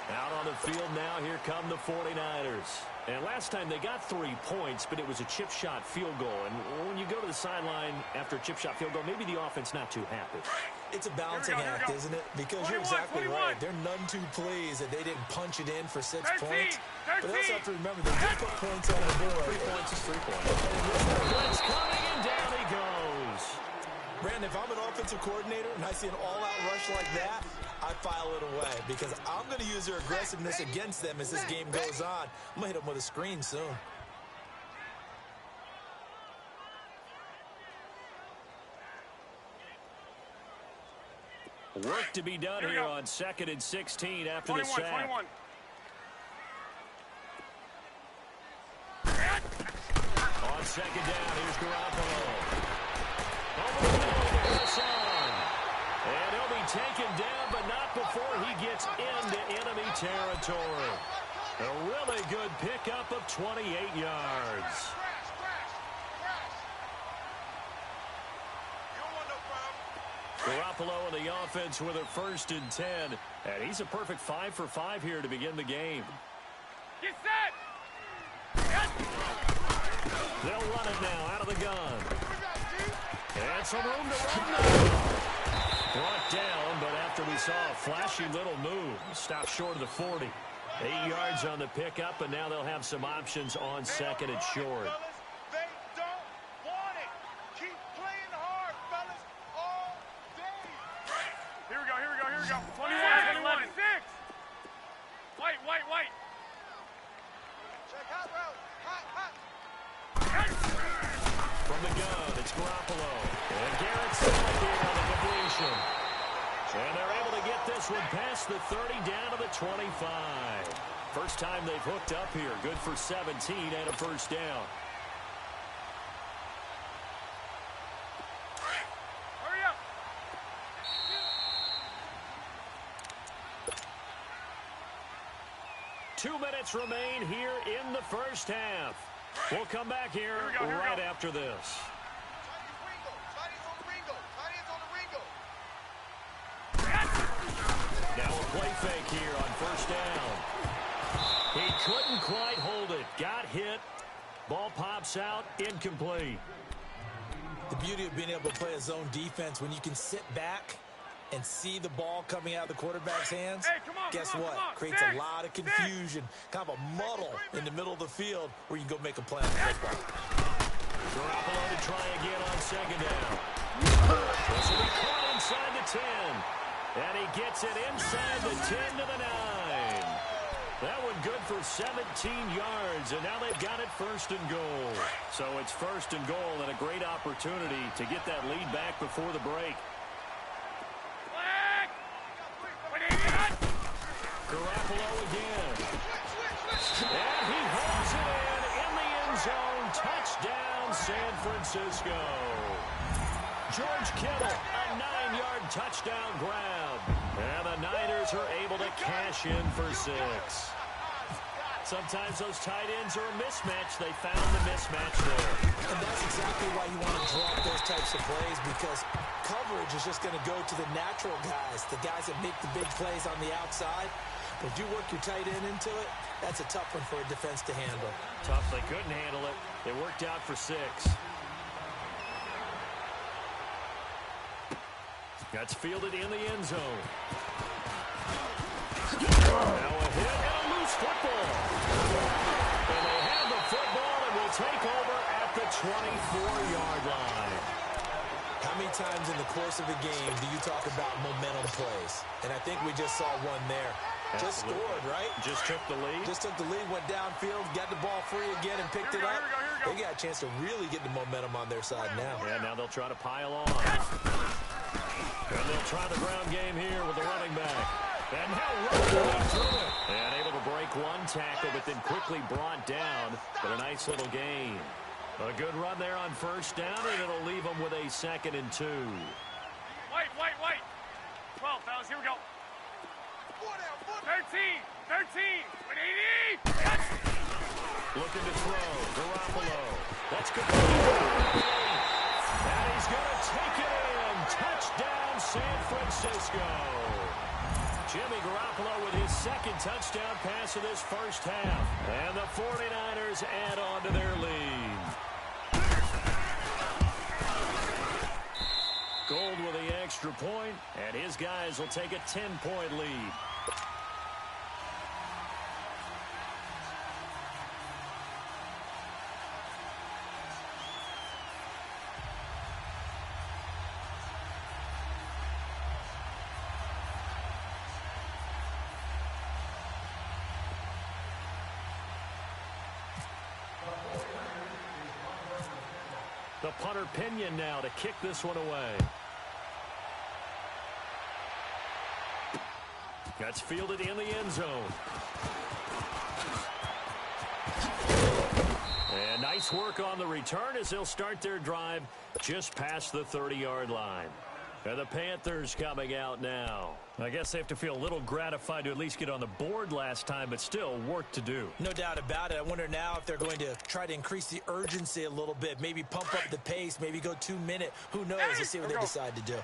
Out on the field now, here come the 49ers. And last time they got 3 points, but it was a chip shot field goal. And when you go to the sideline after a chip shot field goal, maybe the offense not too happy. It's a balancing act, isn't it? Because you're exactly right. They're none too pleased that they didn't punch it in for 6 points. But they also have to remember they did put points on the board. 3 points is 3 points. Blitz coming, and down he goes. Brandon, if I'm an offensive coordinator and I see an all-out rush like that, I file it away because I'm going to use their aggressiveness against them as this game goes on. I'm going to hit them with a screen soon. Work to be done here on 2nd and 16 after the sack. 21. On 2nd down, here's Garoppolo. Over the middle to Hassan. And he'll be taken down, but not before he gets into enemy territory. A really good pickup of 28 yards. Garoppolo and the offense with a 1st and 10. And he's a perfect 5 for 5 here to begin the game. Get set! They'll run it now out of the gun. And some room to run now. Brought down, but after we saw a flashy little move, stopped short of the 40. 8 yards on the pickup, and now they'll have some options on 2nd and short. They don't want it. Keep playing hard, fellas, all day. Here we go. 21. 6. White. Check hot route. Hot. From the gun, it's Garoppolo. And Garrett's out here on the completion. And they're able to get this one past the 30 down to the 25. First time they've hooked up here. Good for 17 and a 1st down. 2 minutes remain here in the first half. We'll come back here right after this. Now a play fake here on first down. He couldn't quite hold it. Got hit. Ball pops out. Incomplete. The beauty of being able to play a zone defense when you can sit back and see the ball coming out of the quarterback's hands, guess what? Creates a lot of confusion, kind of a muddle in the middle of the field where you can go make a play on the football. Garoppolo to try again on second down. This will be caught inside the 10. And he gets it inside the 10 to the 9. That one good for 17 yards, and now they've got it first and goal. So it's first and goal and a great opportunity to get that lead back before the break. Garoppolo again. And he holds it in the end zone. Touchdown, San Francisco. George Kittle, a 9-yard touchdown grab. And the Niners are able to cash in for 6. Sometimes those tight ends are a mismatch. They found the mismatch there. And that's exactly why you want to drop those types of plays, because coverage is just going to go to the natural guys, the guys that make the big plays on the outside. But if you work your tight end into it, that's a tough one for a defense to handle. Tough. They couldn't handle it. They worked out for 6. That's fielded in the end zone. Now a hit and a loose football. And they have the football and will take over at the 24-yard line. How many times in the course of a game do you talk about momentum plays? And I think we just saw one there. Just scored, right? Just took the lead. Just took the lead, went downfield, got the ball free again, and picked it up. They got a chance to really get the momentum on their side now. Yeah, now they'll try to pile on. And they'll try the ground game here with the running back. And now running through it. And able to break one tackle, but then quickly brought down. But a nice little gain. A good run there on first down, and it'll leave them with a 2nd and 2. Wait. 12, fellas, here we go. 13, 180. Looking to throw. Garoppolo. That's good. And he's going to take it in. Touchdown, San Francisco. Jimmy Garoppolo with his 2nd touchdown pass of this first half. And the 49ers add on to their lead. Gold with the extra point, and his guys will take a 10-point lead. The punter Pinion now to kick this one away. That's fielded in the end zone. And nice work on the return as they'll start their drive just past the 30-yard line. And the Panthers coming out now. I guess they have to feel a little gratified to at least get on the board last time, but still work to do. No doubt about it. I wonder now if they're going to try to increase the urgency a little bit, maybe pump up the pace, maybe go 2-minute. Who knows? Let's see what they decide to do.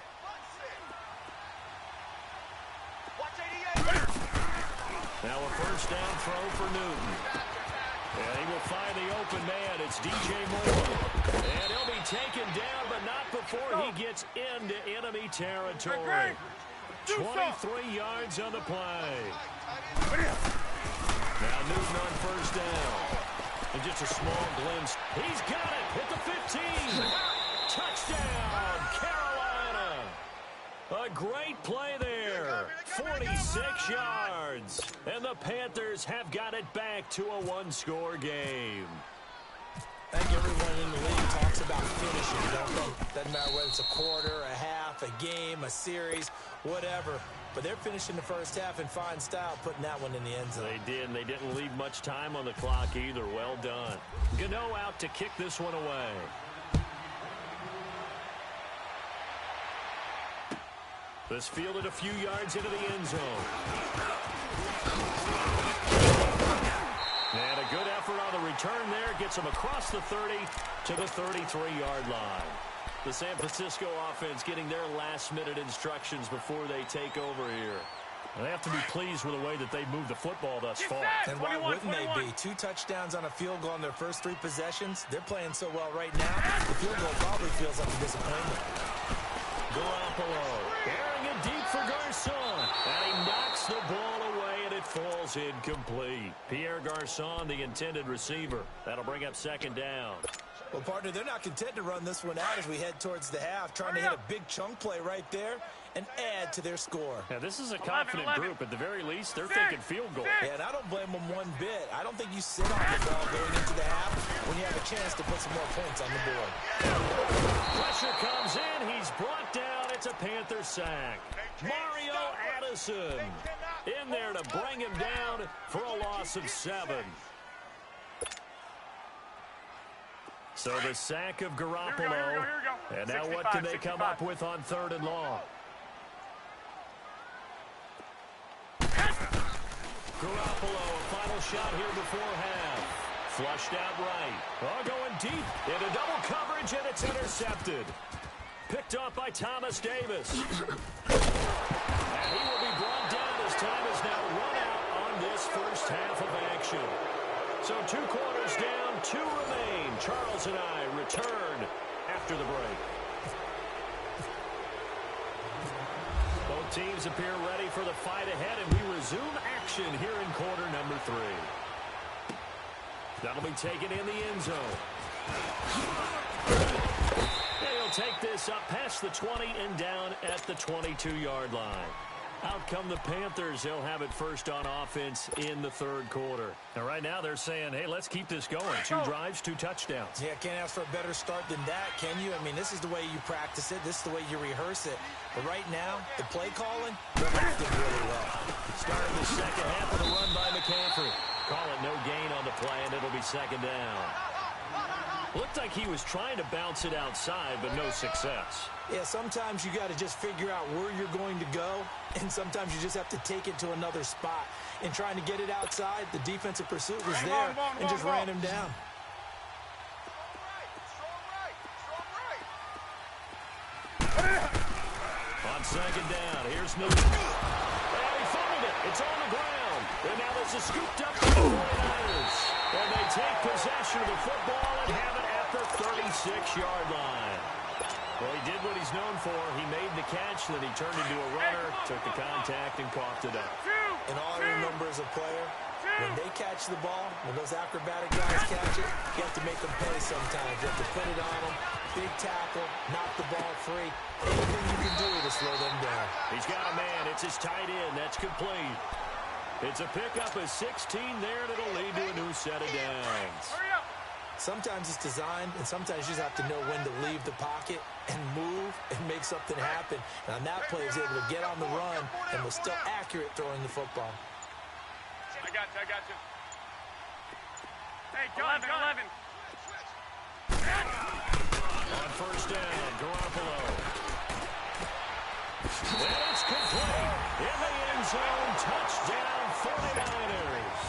Now a first down throw for Newton. And he will find the open man. It's DJ Moore. And he'll be taken down, but not before he gets into enemy territory. 23 yards on the play. Now Newton on first down. And just a small glimpse. He's got it at the 15. Touchdown, Carolina. A great play there. 46 yards. And the Panthers have got it back to a one-score game. I think everyone in the league talks about finishing, don't they? Doesn't matter whether it's a quarter, a half, a game, a series, whatever. But they're finishing the first half in fine style, putting that one in the end zone. They did, and they didn't leave much time on the clock either. Well done. Gano out to kick this one away. This fielded a few yards into the end zone. return there gets them across the 30 to the 33-yard line. The San Francisco offense getting their last-minute instructions before they take over here. They have to be pleased with the way that they moved the football thus far. And why wouldn't they be? 2 touchdowns on a field goal in their first 3 possessions. They're playing so well right now, the field goal probably feels like a disappointment. Garoppolo airing it deep for Garçon. And he knocks the ball away, and it falls incomplete. Pierre Garçon, the intended receiver. That'll bring up second down. Well, partner, they're not content to run this one out as we head towards the half, trying to hit a big chunk play right there and add to their score. Yeah, this is a confident group. At the very least, they're thinking field goal. Yeah, and I don't blame them one bit. I don't think you sit on the ball going into the half when you have a chance to put some more points on the board. Pressure comes in. He's brought down. It's a Panther sack. Mario Addison in there to bring him down for a loss of 7. So the sack of Garoppolo. Here we go. And now 65, what can they 65. come up with on 3rd and long? Garoppolo, a final shot here before half. Flushed out right. Oh, going deep into double coverage, and it's intercepted. Picked off by Thomas Davis. And he will be brought down as time is now run out on this first half of action. So 2 quarters down, 2 remain. Charles and I return after the break. Both teams appear ready for the fight ahead, and we resume action here in quarter number 3. That'll be taken in the end zone. He'll take this up past the 20 and down at the 22-yard line. Out come the Panthers. They'll have it first on offense in the 3rd quarter. And right now they're saying, hey, let's keep this going. 2 drives, 2 touchdowns. Yeah, can't ask for a better start than that, can you? I mean, this is the way you practice it. This is the way you rehearse it. But right now, the play calling, they're acting really well. Starting the second half with a run by McCaffrey. Call it no gain on the play, and it'll be second down. Looked like he was trying to bounce it outside, but no success. Yeah, sometimes you got to just figure out where you're going to go, and sometimes you just have to take it to another spot. In trying to get it outside, the defensive pursuit was there and just ran him down. On second down, here's MuT. And he fumbled it. It's on the ground. And now this is scooped up by the 49ers. And they take possession of the football and have it at the 36-yard line. Well, he did what he's known for. He made the catch, then he turned into a runner, took the contact, and coughed it up. And all I remember as a player, when they catch the ball, when those acrobatic guys catch it, you have to make them pay sometimes. You have to put it on them, big tackle, knock the ball free. Anything you can do to slow them down. He's got a man. It's his tight end. That's complete. It's a pickup of 16 there, and it'll lead to a new set of downs. Sometimes it's designed, and sometimes you just have to know when to leave the pocket and move and make something happen. And on that play, he was able to get on the run and was still accurate throwing the football. I got you. Hey, 11. On first down, Garoppolo. And it's complete. In the end zone, touchdown 49ers.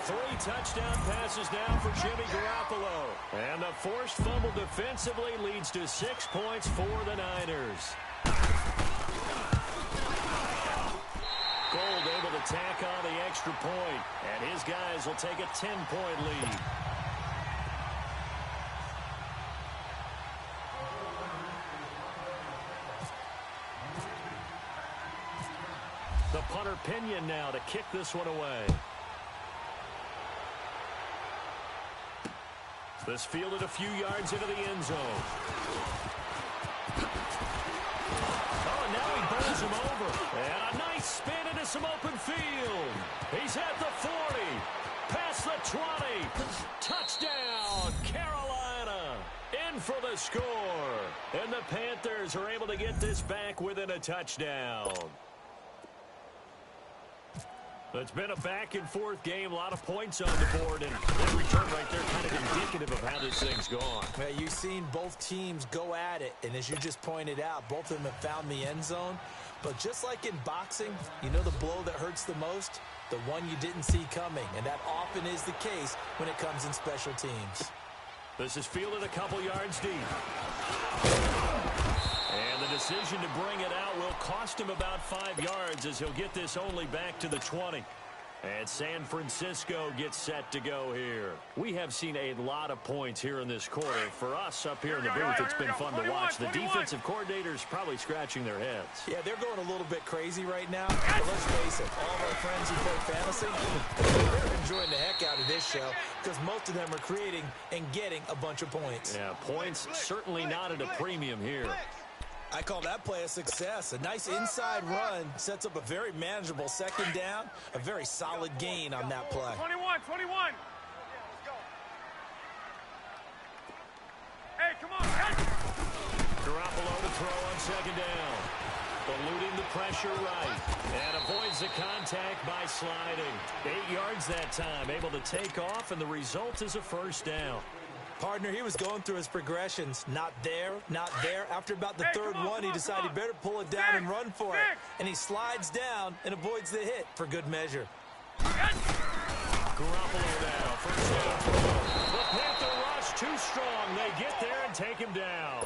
3 touchdown passes now for Jimmy Garoppolo. And the forced fumble defensively leads to 6 points for the Niners. Gold able to tack on the extra point, and his guys will take a 10-point lead. The punter Pinion now to kick this one away. This fielded a few yards into the end zone. Oh, and now he bowls him over. And a nice spin into some open field. He's at the 40. Past the 20. Touchdown, Carolina. In for the score. And the Panthers are able to get this back within a touchdown. It's been a back-and-forth game, a lot of points on the board, and that return right there kind of indicative of how this thing's gone. Yeah, you've seen both teams go at it, and as you just pointed out, both of them have found the end zone. But just like in boxing, you know the blow that hurts the most? The one you didn't see coming, and that often is the case when it comes in special teams. This is fielded a couple yards deep. And the decision to bring it out will cost him about 5 yards as he'll get this only back to the 20. And San Francisco gets set to go here. We have seen a lot of points here in this quarter. For us up here in the booth, it's been fun to watch. The defensive coordinators probably scratching their heads. Yeah, they're going a little bit crazy right now. But let's face it, all of our friends who play fantasy, they're enjoying the heck out of this show because most of them are creating and getting a bunch of points. Yeah, points certainly not at a premium here. I call that play a success. A nice inside run sets up a very manageable second down, a very solid gain on that play. 21. Hey, come on. Garoppolo to throw on second down. Eluding the pressure right. And avoids the contact by sliding. 8 yards that time. Able to take off, and the result is a first down. Partner, he was going through his progressions. Not there, not there. After about the third one, he decided he better pull it down and run for it. And he slides down and avoids the hit for good measure. Garoppolo now, first down. The Panther rush too strong. They get there and take him down.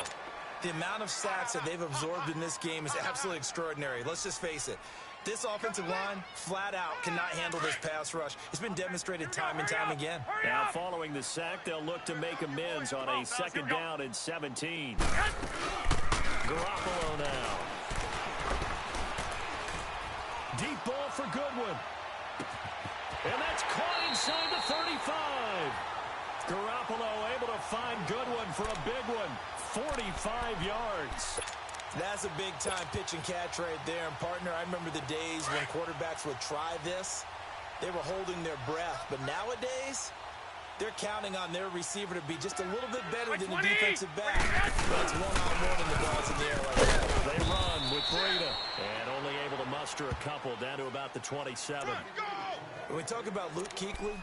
The amount of sacks that they've absorbed in this game is absolutely extraordinary. Let's just face it. This offensive line, flat out, cannot handle this pass rush. It's been demonstrated time and time again. Now, following the sack, they'll look to make amends on a second down and 17. Garoppolo now. Deep ball for Goodwin. And that's caught inside the 35. Garoppolo able to find Goodwin for a big one. 45 yards. That's a big-time pitch and catch right there. And, partner, I remember the days when quarterbacks would try this. They were holding their breath. But nowadays, they're counting on their receiver to be just a little bit better than the defensive back. But it's one-on-one and the ball's in the air like that. They run with Breida. And only able to muster a couple down to about the 27. When we talk about Luke Kuechly,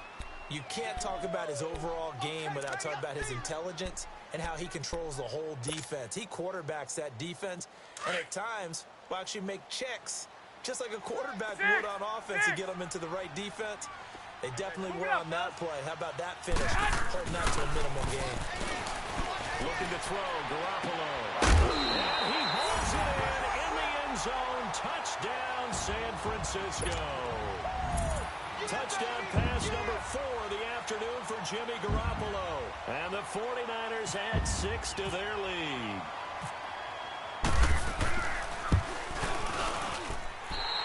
you can't talk about his overall game without talking about his intelligence and how he controls the whole defense. He quarterbacks that defense, and at times will actually make checks, just like a quarterback would on offense to get them into the right defense. They definitely were on that play. How about that finish? Holding that to a minimum gain. Looking to throw, Garoppolo. And he holds it in the end zone. Touchdown, San Francisco. Touchdown pass number 4 of the afternoon for Jimmy Garoppolo. And the 49ers add 6 to their lead.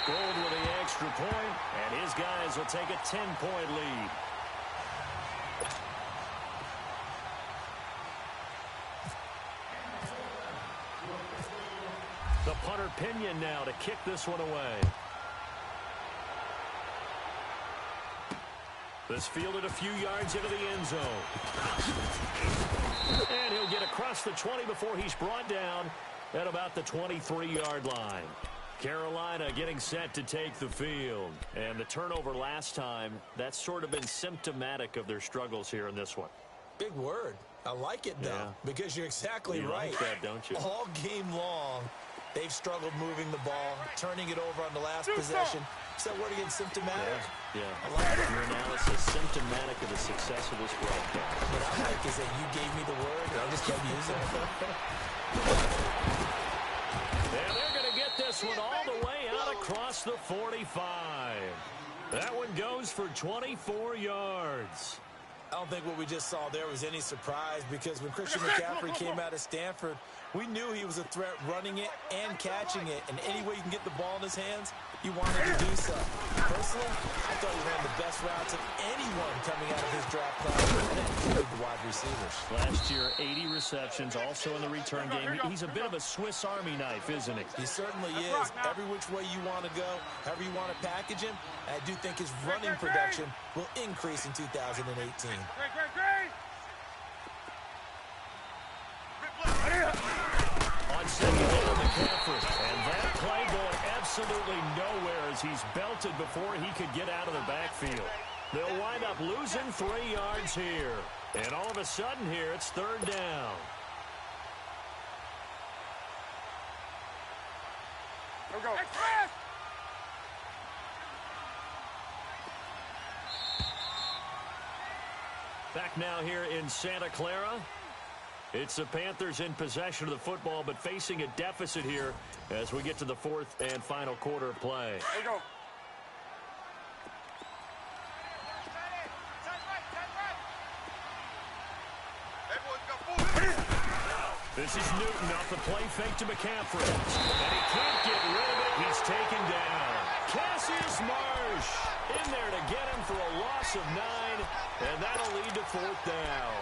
Gold with the extra point, and his guys will take a 10-point lead. The punter Pinion now to kick this one away. This fielded a few yards into the end zone. And he'll get across the 20 before he's brought down at about the 23-yard line. Carolina getting set to take the field. And the turnover last time, that's sort of been symptomatic of their struggles here in this one. Big word. I like it, though, because you're exactly right. You like that, don't you? All game long, they've struggled moving the ball, turning it over on the last possession. Is that word again, symptomatic? Yeah. I like it. Your analysis, symptomatic of the success of this broadcast. What I like is that you gave me the word, and I just kept using it. And they're going to get this one all the way out across the 45. That one goes for 24 yards. I don't think what we just saw there was any surprise because when Christian McCaffrey came out of Stanford, we knew he was a threat running it and catching it. And any way you can get the ball in his hands, he wanted to do so. Personally, I thought he ran the best routes of anyone coming out of his draft class, and that included the wide receivers. Last year, 80 receptions, also in the return game. He's a bit of a Swiss Army knife, isn't he? He certainly is. Every which way you want to go, however you want to package him, I do think his running production will increase in 2018. On second down, McCaffrey. And that play going absolutely nowhere as as he's belted before he could get out of the backfield. They'll wind up losing 3 yards here. And all of a sudden here, it's 3rd down. Here we go. Express! Back now here in Santa Clara. It's the Panthers in possession of the football, but facing a deficit here as we get to the 4th and final quarter of play. Here we go. This is Newton off the play fake to McCaffrey. And he can't get rid of it. He's taken down. Cassius Marsh in there to get him for a loss of 9. And that'll lead to 4th down.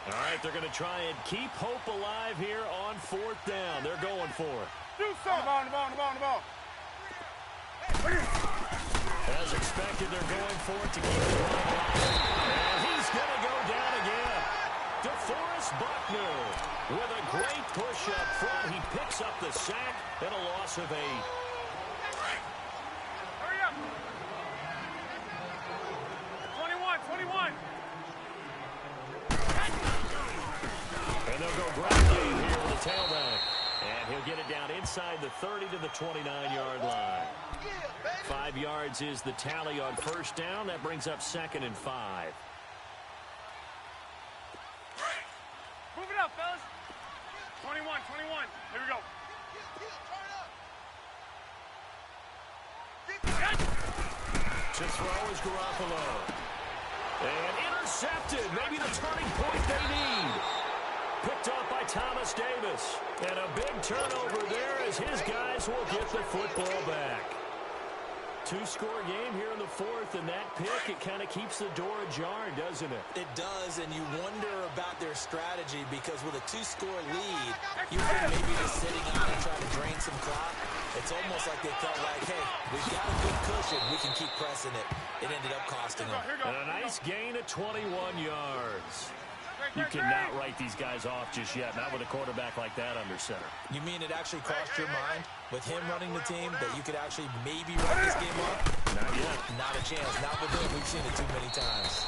All right, they're going to try and keep hope alive here on 4th down. They're going for it. Do something. The ball. As expected, they're going for it to keep the run alive. And he's going to go down again. DeForest Buckner with a great push up front. He picks up the sack and a loss of 8. Hurry up. 21. And they'll go ground game here with the tailback. And he'll get it down inside the 30 to the 29-yard line. 5 yards is the tally on 1st down. That brings up 2nd and 5. Move it up, fellas. 21. Here we go. To throw is Garoppolo. And intercepted. Maybe the turning point they need. Picked up by Thomas Davis. And a big turnover there as his guys will get the football back. 2-score game here in the 4th, and that pick, it kind of keeps the door ajar, doesn't it? It does, and you wonder about their strategy because with a 2-score lead, you think maybe just sitting out and trying to drain some clock. It's almost like they felt like, hey, we've got a good cushion. We can keep pressing it. It ended up costing them. And a nice gain of 21 yards. You cannot write these guys off just yet, not with a quarterback like that under center. You mean it actually crossed your mind with him running the team that you could actually maybe run this game up? Not yet. Not a chance. Not with him. We've seen it too many times.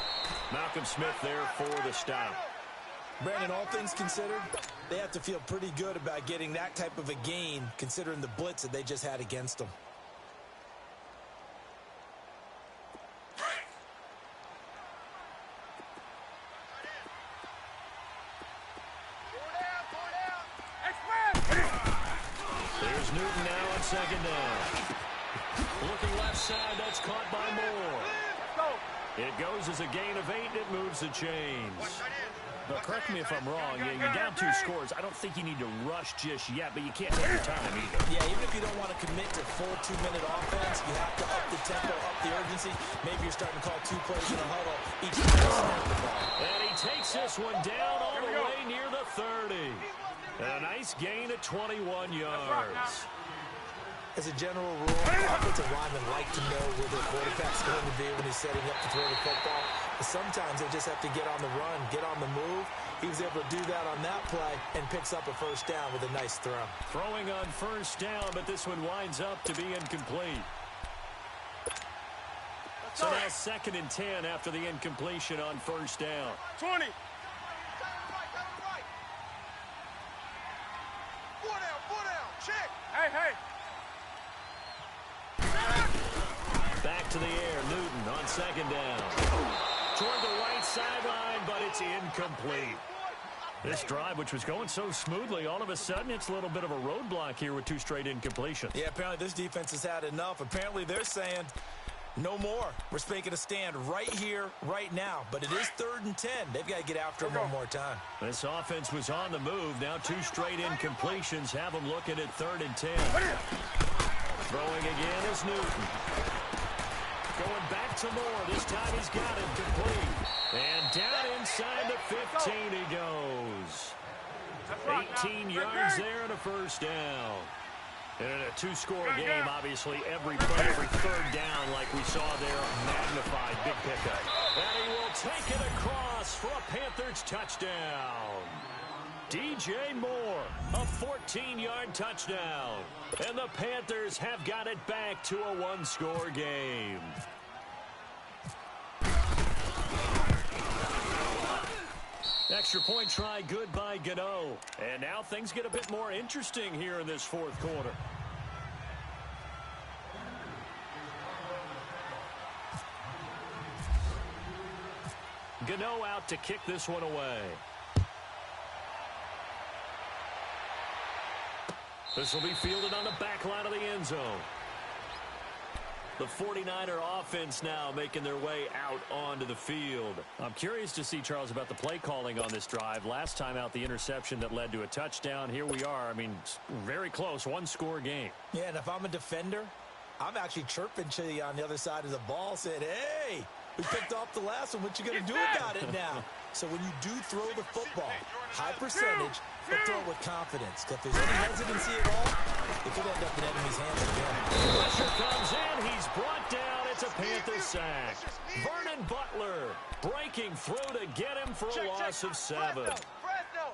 Malcolm Smith there for the stop. Brandon, all things considered, they have to feel pretty good about getting that type of a gain considering the blitz that they just had against them. There's Newton now on 2nd down. Looking left side, that's caught by Moore. It goes as a gain of 8, and it moves the chains. But correct me if I'm wrong, you're down 2 scores. I don't think you need to rush just yet, but you can't take your time either. Yeah, even if you don't want to commit to full 2-minute offense, you have to up the tempo, up the urgency. Maybe you're starting to call 2 plays in a huddle each time you snap the ball. And he takes this one down all the way near the 30. A nice gain of 21 yards. As a general rule, offensive linemen like to know where their quarterback's going to be when he's setting up to throw the football. But sometimes they just have to get on the run, get on the move. He was able to do that on that play and picks up a 1st down with a nice throw. Throwing on 1st down, but this one winds up to be incomplete. So now 2nd and 10 after the incompletion on 1st down. 20. Four down, check. Hey. Back to the air, Newton on 2nd down. Toward the right sideline, but it's incomplete. This drive, which was going so smoothly, all of a sudden it's a little bit of a roadblock here with 2 straight incompletions. Yeah, apparently this defense has had enough. Apparently they're saying no more. We're making a stand right here, right now. But it is 3rd and 10. They've got to get after him one more time. This offense was on the move. Now 2 straight incompletions have them looking at 3rd and 10. Throwing again is Newton. Going back to Moore. This time he's got it complete. And down inside the 15 he goes. 18 yards there and a 1st down. And in a 2-score game, obviously, every play, every 3rd down, like we saw there, magnified, big pickup. And he will take it across for a Panthers touchdown. DJ Moore, a 14-yard touchdown. And the Panthers have got it back to a one-score game. Extra point try good by Gano. And now things get a bit more interesting here in this fourth quarter. Gano out to kick this one away. This will be fielded on the back line of the end zone. The 49er offense now making their way out onto the field. I'm curious to see, Charles, about the play calling on this drive. Last time out, the interception that led to a touchdown. Here we are. I mean, very close, one-score game. Yeah, and if I'm a defender, I'm actually chirping to you on the other side of the ball, saying, hey, we picked off the last one. What you going to do about it now? So when you do throw the football, high percentage, but throw it with confidence. Because if there's any hesitancy at all, it could end up in enemy's hands again. Pressure comes in. He's brought down. It's a Panther sack. Vernon Butler breaking through to get him for a loss of 7.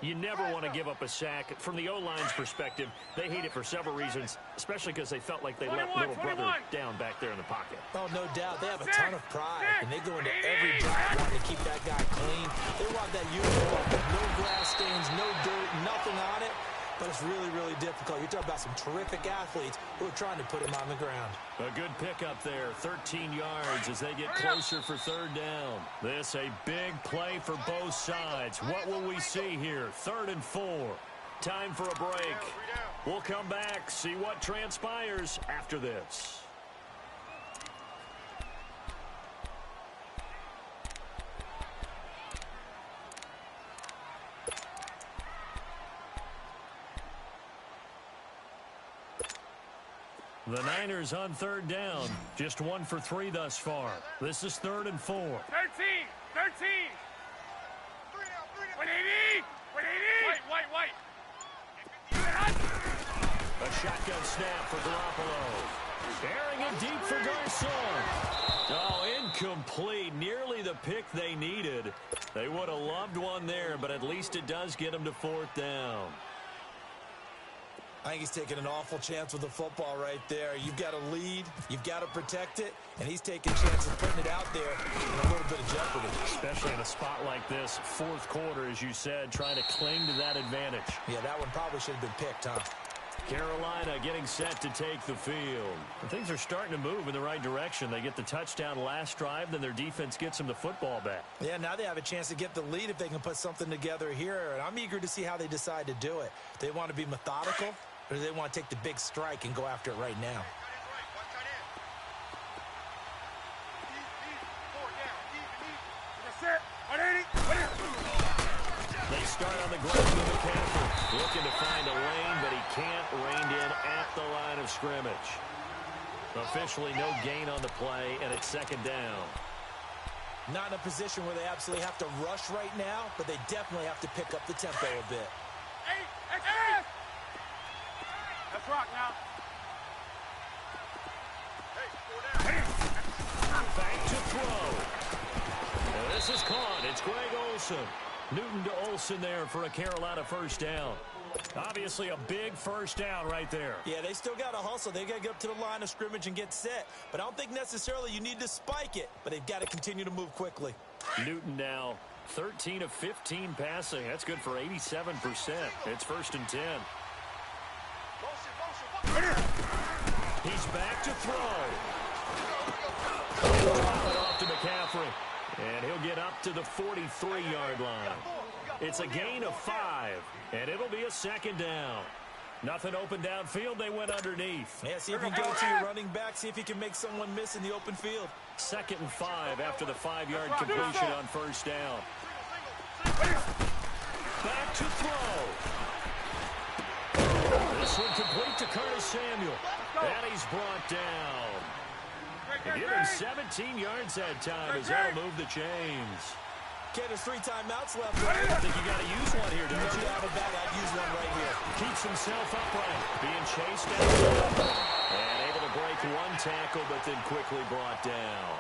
You never want to give up a sack. From the O-line's perspective, they hate it for several reasons, especially because they felt like they let little brother down back there in the pocket. Oh, no doubt. They have a ton of pride, and they go into every drive wanting to keep that guy clean. They want that uniform with no grass stains, no dirt, nothing on it. But it's really, really difficult. You're talking about some terrific athletes who are trying to put him on the ground. A good pickup there, 13 yards as they get closer for third down. This a big play for both sides. What will we see here? 3rd and 4. Time for a break. We'll come back, see what transpires after this. The Niners on 3rd down. Just 1 for 3 thus far. This is 3rd and 4. 13. 180. 180. Wait. A shotgun snap for Garoppolo. Airing it deep for Garcon. Oh, incomplete. Nearly the pick they needed. They would have loved one there, but at least it does get them to 4th down. I think he's taking an awful chance with the football right there. You've got to lead, you've got to protect it, and he's taking chances putting it out there in a little bit of jeopardy. Especially in a spot like this, 4th quarter, as you said, trying to cling to that advantage. Yeah, that one probably should have been picked, huh? Carolina getting set to take the field. And things are starting to move in the right direction. They get the touchdown last drive, then their defense gets them the football back. Yeah, now they have a chance to get the lead if they can put something together here, and I'm eager to see how they decide to do it. They want to be methodical, or do they want to take the big strike and go after it right now? They start on the ground with McCaffrey, looking to find a lane, but he can't rein in at the line of scrimmage. Officially no gain on the play, and it's 2nd down. Not in a position where they absolutely have to rush right now, but they definitely have to pick up the tempo a bit. Let's rock now. Back to throw. And this is caught. It's Greg Olsen. Newton to Olsen there for a Carolina 1st down. Obviously a big 1st down right there. Yeah, they still got to hustle. They got to get up to the line of scrimmage and get set. But I don't think necessarily you need to spike it, but they've got to continue to move quickly. Newton now 13 of 15 passing. That's good for 87%. It's 1st and 10. He's back to throw. Drop it off to McCaffrey. And he'll get up to the 43-yard line. It's a gain of 5, and it'll be a 2nd down. Nothing open downfield. They went underneath. Yeah, see if you can go to your running back. See if you can make someone miss in the open field. 2nd and 5 after the 5-yard completion on 1st down. Back to throw. This one complete to Curtis Samuel. And he's brought down. And give him 17 yards that time as that'll move the chains. Okay, there's 3 timeouts left. I think you got to use one here, don't you? No doubt about it. I'd use one right here. Keeps himself upright, being chased down. And able to break 1 tackle, but then quickly brought down.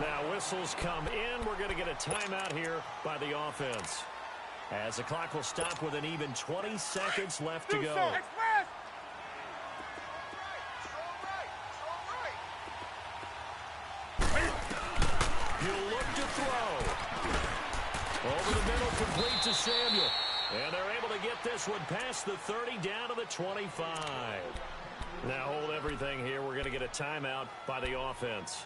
Now whistles come in. We're going to get a timeout here by the offense. as the clock will stop with an even 20 seconds left to go. Express! He'll look to throw. Over the middle, complete to Samuel. And they're able to get this one past the 30 down to the 25. Now hold everything here. We're going to get a timeout by the offense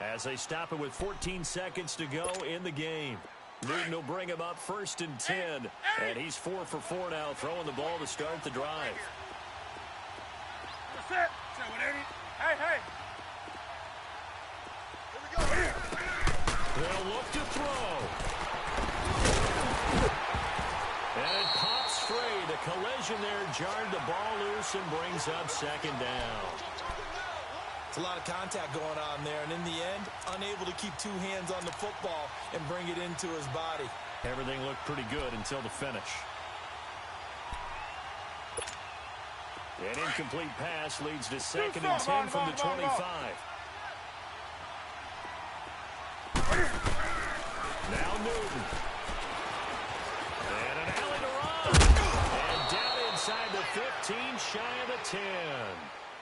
as they stop it with 14 seconds to go in the game. Newton will bring him up 1st and 10. And he's 4 for 4 now, throwing the ball to start the drive. That's it. Hey, hey. They'll look to throw. And it pops free. The collision there jarred the ball loose and brings up 2nd down. It's a lot of contact going on there, and in the end, unable to keep 2 hands on the football and bring it into his body. Everything looked pretty good until the finish. An incomplete pass leads to 2nd and 10 from the 25. Now Newton. And an alley to run. And down inside the 15, shy of the 10.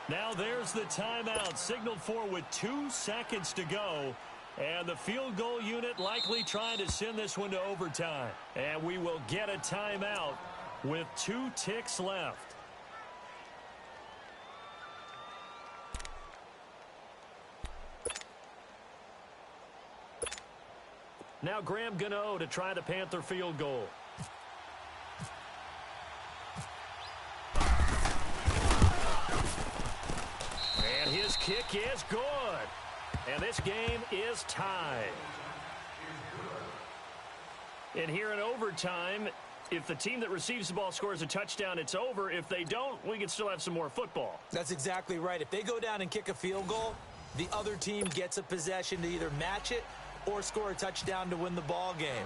Now there's the timeout, signaled for with 2 seconds to go. And the field goal unit likely trying to send this one to overtime. And we will get a timeout with 2 ticks left. Now Graham Gano to try the Panther field goal. And his kick is good. And this game is tied. And here in overtime, if the team that receives the ball scores a touchdown, it's over. If they don't, we can still have some more football. That's exactly right. If they go down and kick a field goal, the other team gets a possession to either match it or score a touchdown to win the ball game.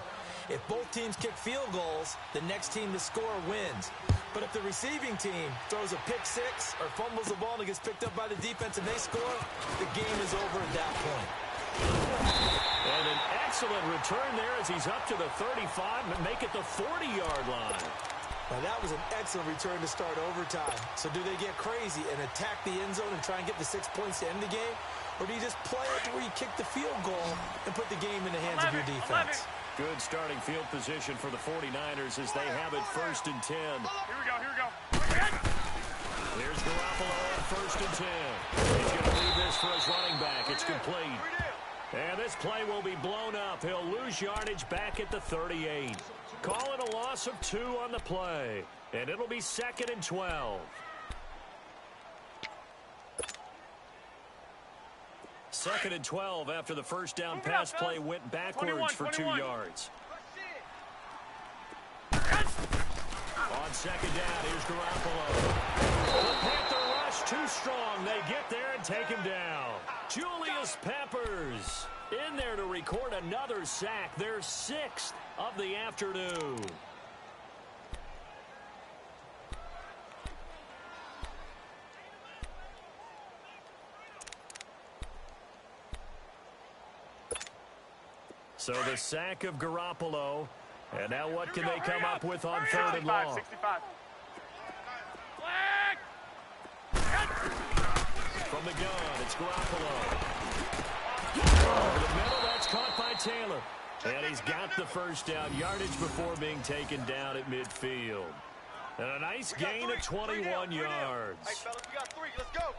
If both teams kick field goals, the next team to score wins. But if the receiving team throws a pick 6 or fumbles the ball and it gets picked up by the defense and they score, the game is over at that point. And an excellent return there as he's up to the 35 and make it the 40-yard line. Now that was an excellent return to start overtime. So do they get crazy and attack the end zone and try and get the 6 points to end the game? Or do you just play it where you kick the field goal and put the game in the hands of your defense? Good starting field position for the 49ers as they have it 1st and 10. Here we go. Here's Garoppolo on 1st and 10. He's going to leave this for his running back. It's complete. And this play will be blown up. He'll lose yardage back at the 38. Call it a loss of 2 on the play. And it'll be 2nd and 12. 2nd and 12 after the first down pass play went backwards for 2 yards. On 2nd down, here's Garoppolo. The Panther rush too strong. They get there and take him down. Julius Peppers in there to record another sack. Their 6th of the afternoon. So the sack of Garoppolo. And now what can they come up with on 3rd and long? 65. From the gun, it's Garoppolo. Over the middle, that's caught by Taylor. And he's got the first down yardage before being taken down at midfield. And a nice gain of 21 yards. Hey, fellas, we got 3. Let's go.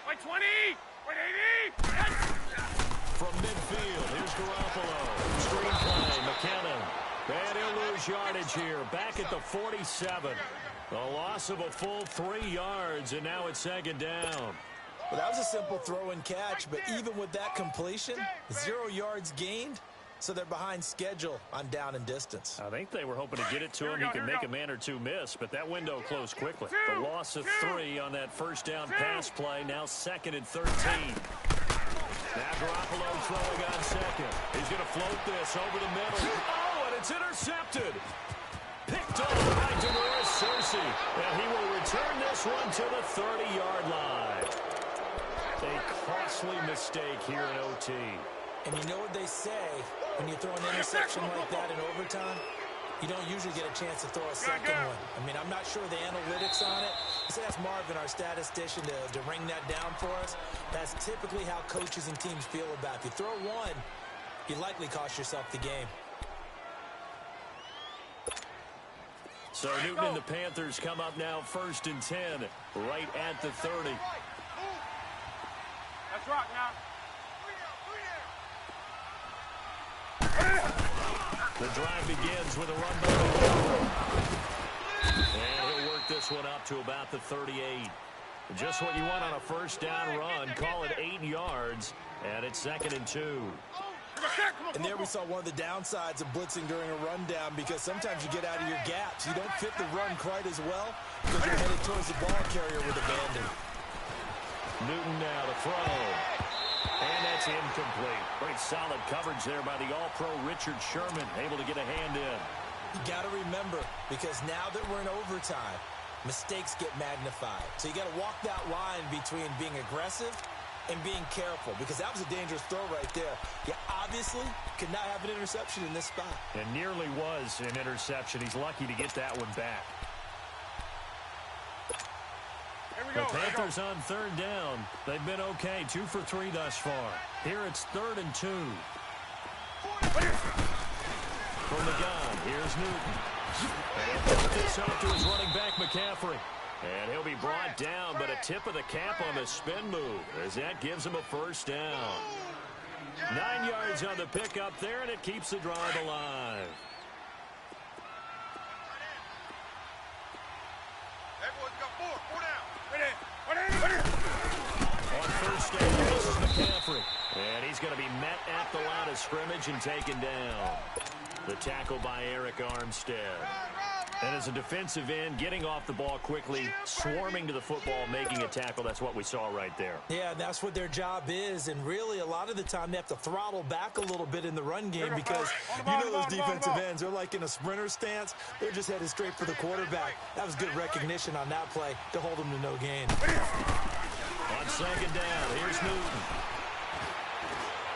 Wait, 20! Wait, 80! From midfield, here's Garoppolo. Screen play, McKinnon. And he'll lose yardage here. Back at the 47. A loss of a full 3 yards, and now it's 2nd down. Well, that was a simple throw and catch, but even with that completion, 0 yards gained, so they're behind schedule on down and distance. I think they were hoping to get it to him. He can make a man or 2 miss, but that window closed quickly. The loss of 3 on that first down pass play, now 2nd and 13. Now Garoppolo throwing on 2nd. He's going to float this over the middle. Oh, and it's intercepted. Picked off by DeMaurice Cersei. And he will return this one to the 30-yard line. A costly mistake here in OT. And you know what they say, when you throw an interception like that in overtime, you don't usually get a chance to throw a second one. I mean, I'm not sure the analytics on it. So that's Marvin, our statistician, to ring that down for us. That's typically how coaches and teams feel about it. If you throw one, you likely cost yourself the game. So Newton and the Panthers come up now 1st and 10, right at the 30. Let's rock now. The drive begins with a run by the and he'll work this one up to about the 38. Just what you want on a first down run. Call it 8 yards, and it's 2nd and 2. And there we saw one of the downsides of blitzing during a rundown, because sometimes you get out of your gaps. You don't fit the run quite as well because you're headed towards the ball carrier with abandon. Newton now to throw. And that's incomplete. Very solid coverage there by the All-Pro Richard Sherman, able to get a hand in. You got to remember, because now that we're in overtime, mistakes get magnified. So you got to walk that line between being aggressive and being careful, because that was a dangerous throw right there. You obviously could not have an interception in this spot. And nearly was an interception. He's lucky to get that one back. The Panthers on 3rd down. They've been okay, 2 for 3 thus far. Here it's 3rd and 2. From the gun, here's Newton. And he'll put this out to his running back, McCaffrey. And he'll be brought down, but a tip of the cap on the spin move, as that gives him a first down. 9 yards on the pickup there, and it keeps the drive alive. Everyone's got 4 down. On first down, this is McCaffrey. And he's going to be met at the line of scrimmage and taken down. The tackle by Eric Armstead. And as a defensive end, getting off the ball quickly, swarming to the football, making a tackle. That's what we saw right there. Yeah, that's what their job is. And really, a lot of the time, they have to throttle back a little bit in the run game, because you know those defensive ends, they're like in a sprinter stance. They're just headed straight for the quarterback. That was good recognition on that play to hold them to no gain. On 2nd down, here's Newton.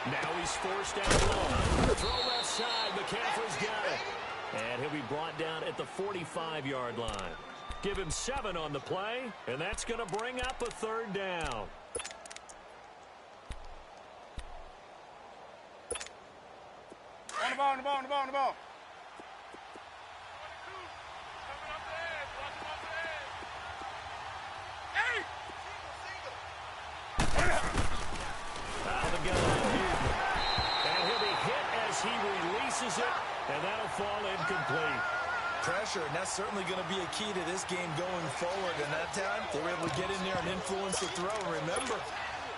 Now he's forced down low. Throw left side. McCaffrey's got it. And he'll be brought down at the 45-yard line. Give him 7 on the play, and that's going to bring up a 3rd down. On the ball, on the ball, on the ball, on the ball. Out of the gun, and he'll be hit as he releases it, and that'll fall incomplete. Pressure, and that's certainly going to be a key to this game going forward. And that time, they were able to get in there and influence the throw. Remember,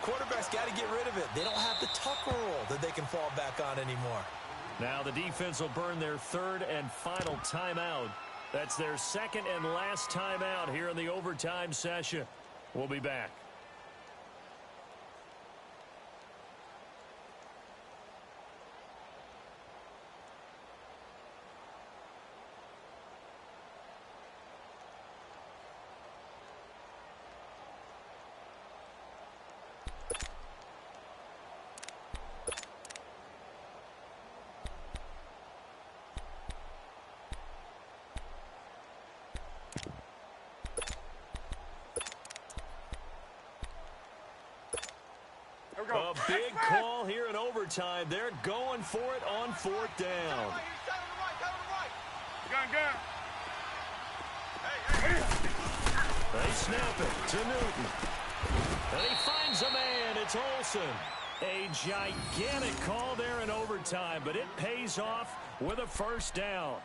quarterbacks got to get rid of it. They don't have the tucker roll that they can fall back on anymore. Now the defense will burn their 3rd and final timeout. That's their 2nd and last timeout here in the overtime session. We'll be back. A big call here in overtime. They're going for it on 4th down. Gun. They snap it to Newton. And he finds a man. It's Olsen. A gigantic call there in overtime, but it pays off with a first down.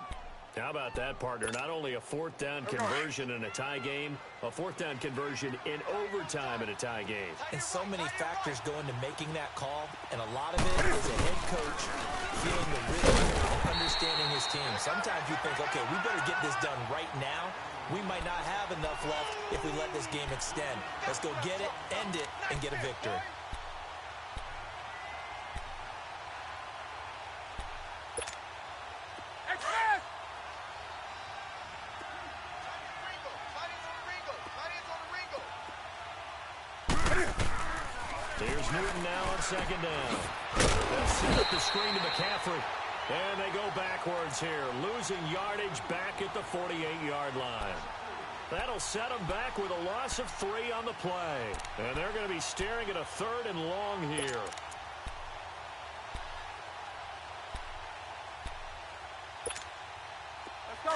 How about that, partner? Not only a 4th down conversion in a tie game, a 4th down conversion in overtime in a tie game. And so many factors go into making that call, and a lot of it is a head coach feeling the rhythm and understanding his team. Sometimes you think, okay, we better get this done right now. We might not have enough left if we let this game extend. Let's go get it, end it, and get a victory. Newton now on second down. They'll set up the screen to McCaffrey. And they go backwards here, losing yardage back at the 48-yard line. That'll set them back with a loss of 3 on the play. And they're going to be staring at a 3rd and long here.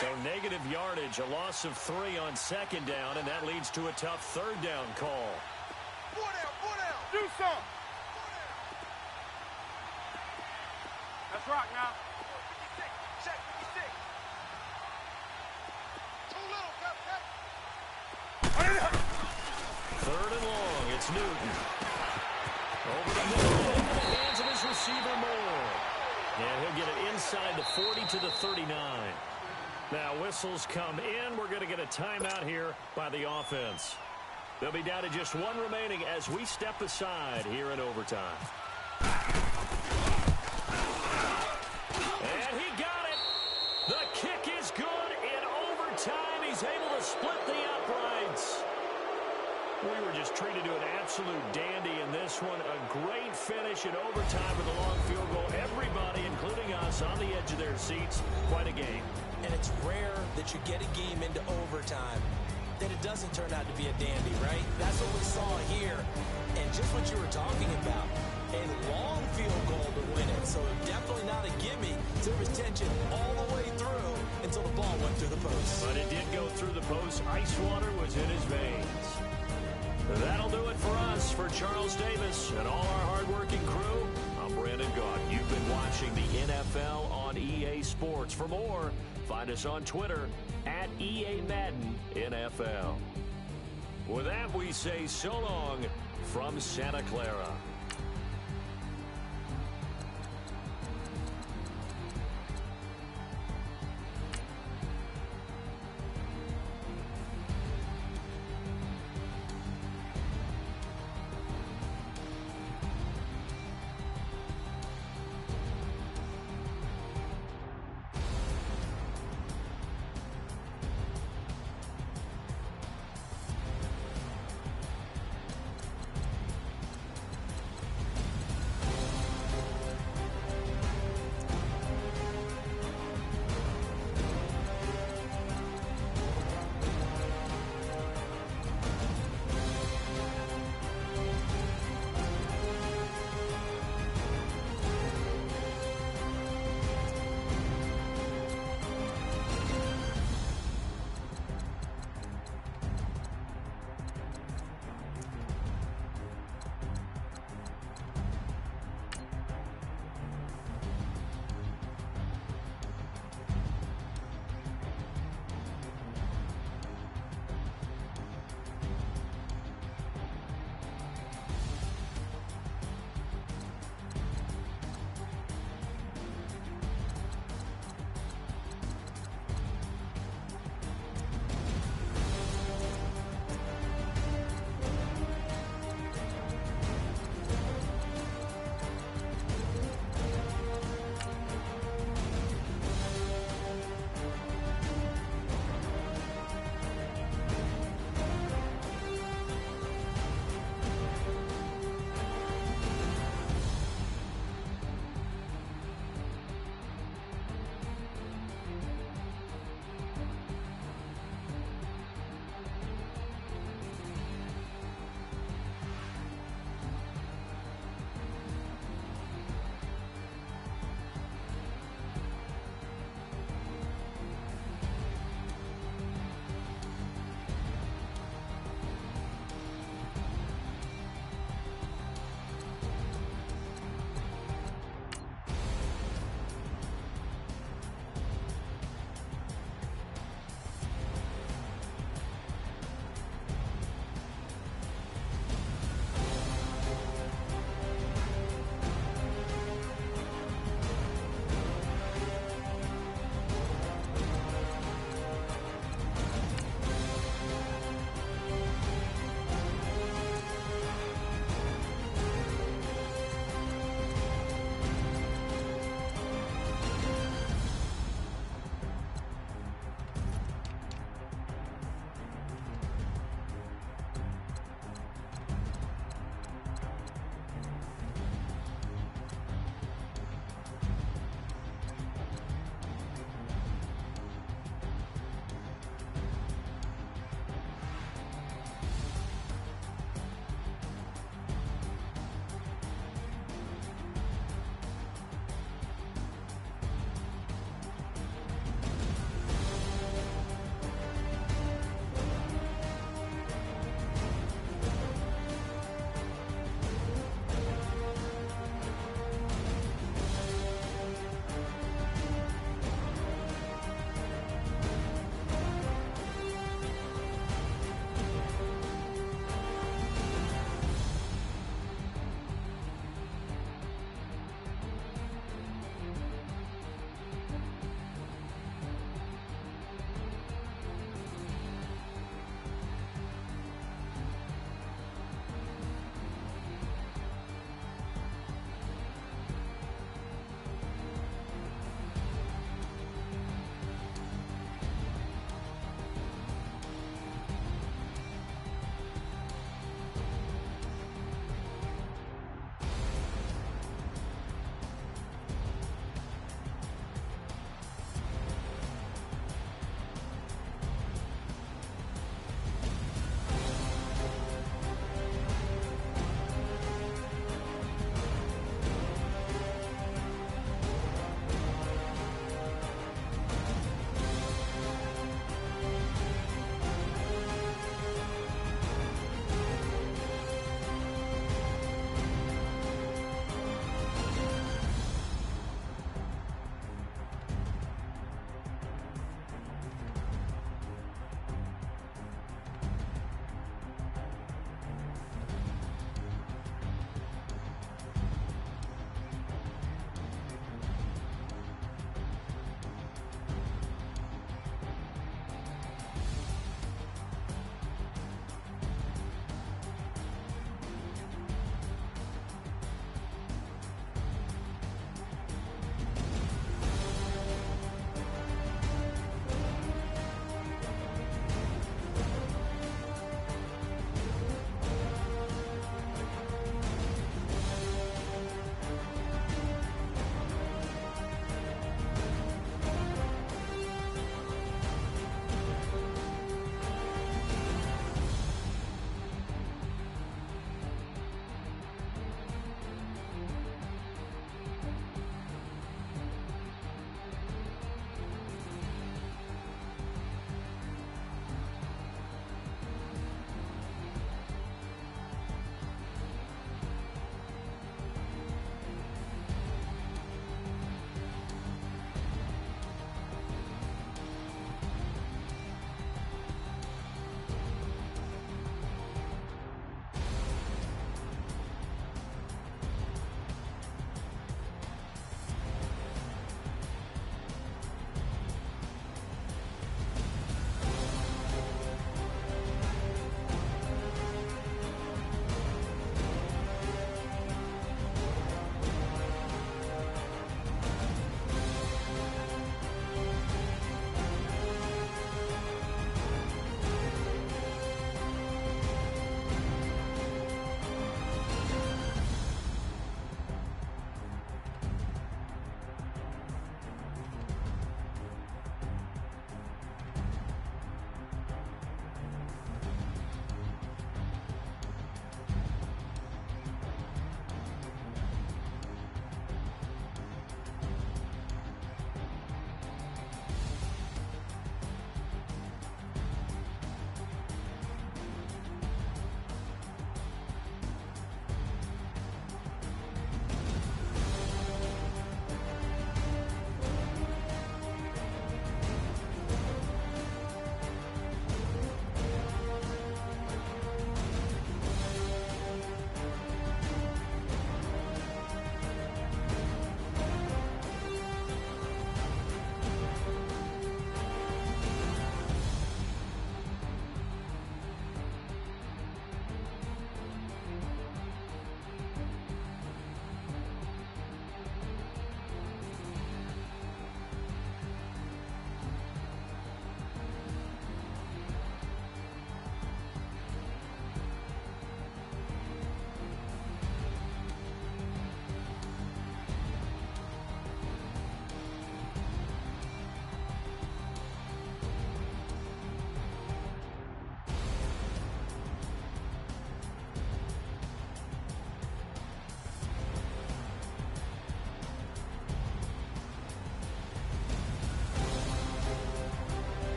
So negative yardage, a loss of 3 on second down, and that leads to a tough 3rd down call. 4 down. Do something. Let's rock now. 56. Check 56. Too little, Captain. 3rd and long, it's Newton. Over the middle, into the hands of his receiver Moore. And he'll get it inside the 40 to the 39. Now whistles come in. We're going to get a timeout here by the offense. They'll be down to just 1 remaining as we step aside here in overtime. And he got it. The kick is good in overtime. He's able to split the uprights. We were just treated to an absolute dandy in this one. A great finish in overtime with a long field goal. Everybody, including us, on the edge of their seats. Quite a game. And it's rare that you get a game into overtime that it doesn't turn out to be a dandy, right? That's what we saw here. And just what you were talking about, a long field goal to win it. So definitely not a gimme. There was tension all the way through until the ball went through the post. But it did go through the post. Ice water was in his veins. That'll do it for us. For Charles Davis and all our hardworking crew, I'm Brandon Gaunt. You've been watching the NFL on EA Sports. For more, find us on Twitter at EA Madden NFL. With that, we say so long from Santa Clara.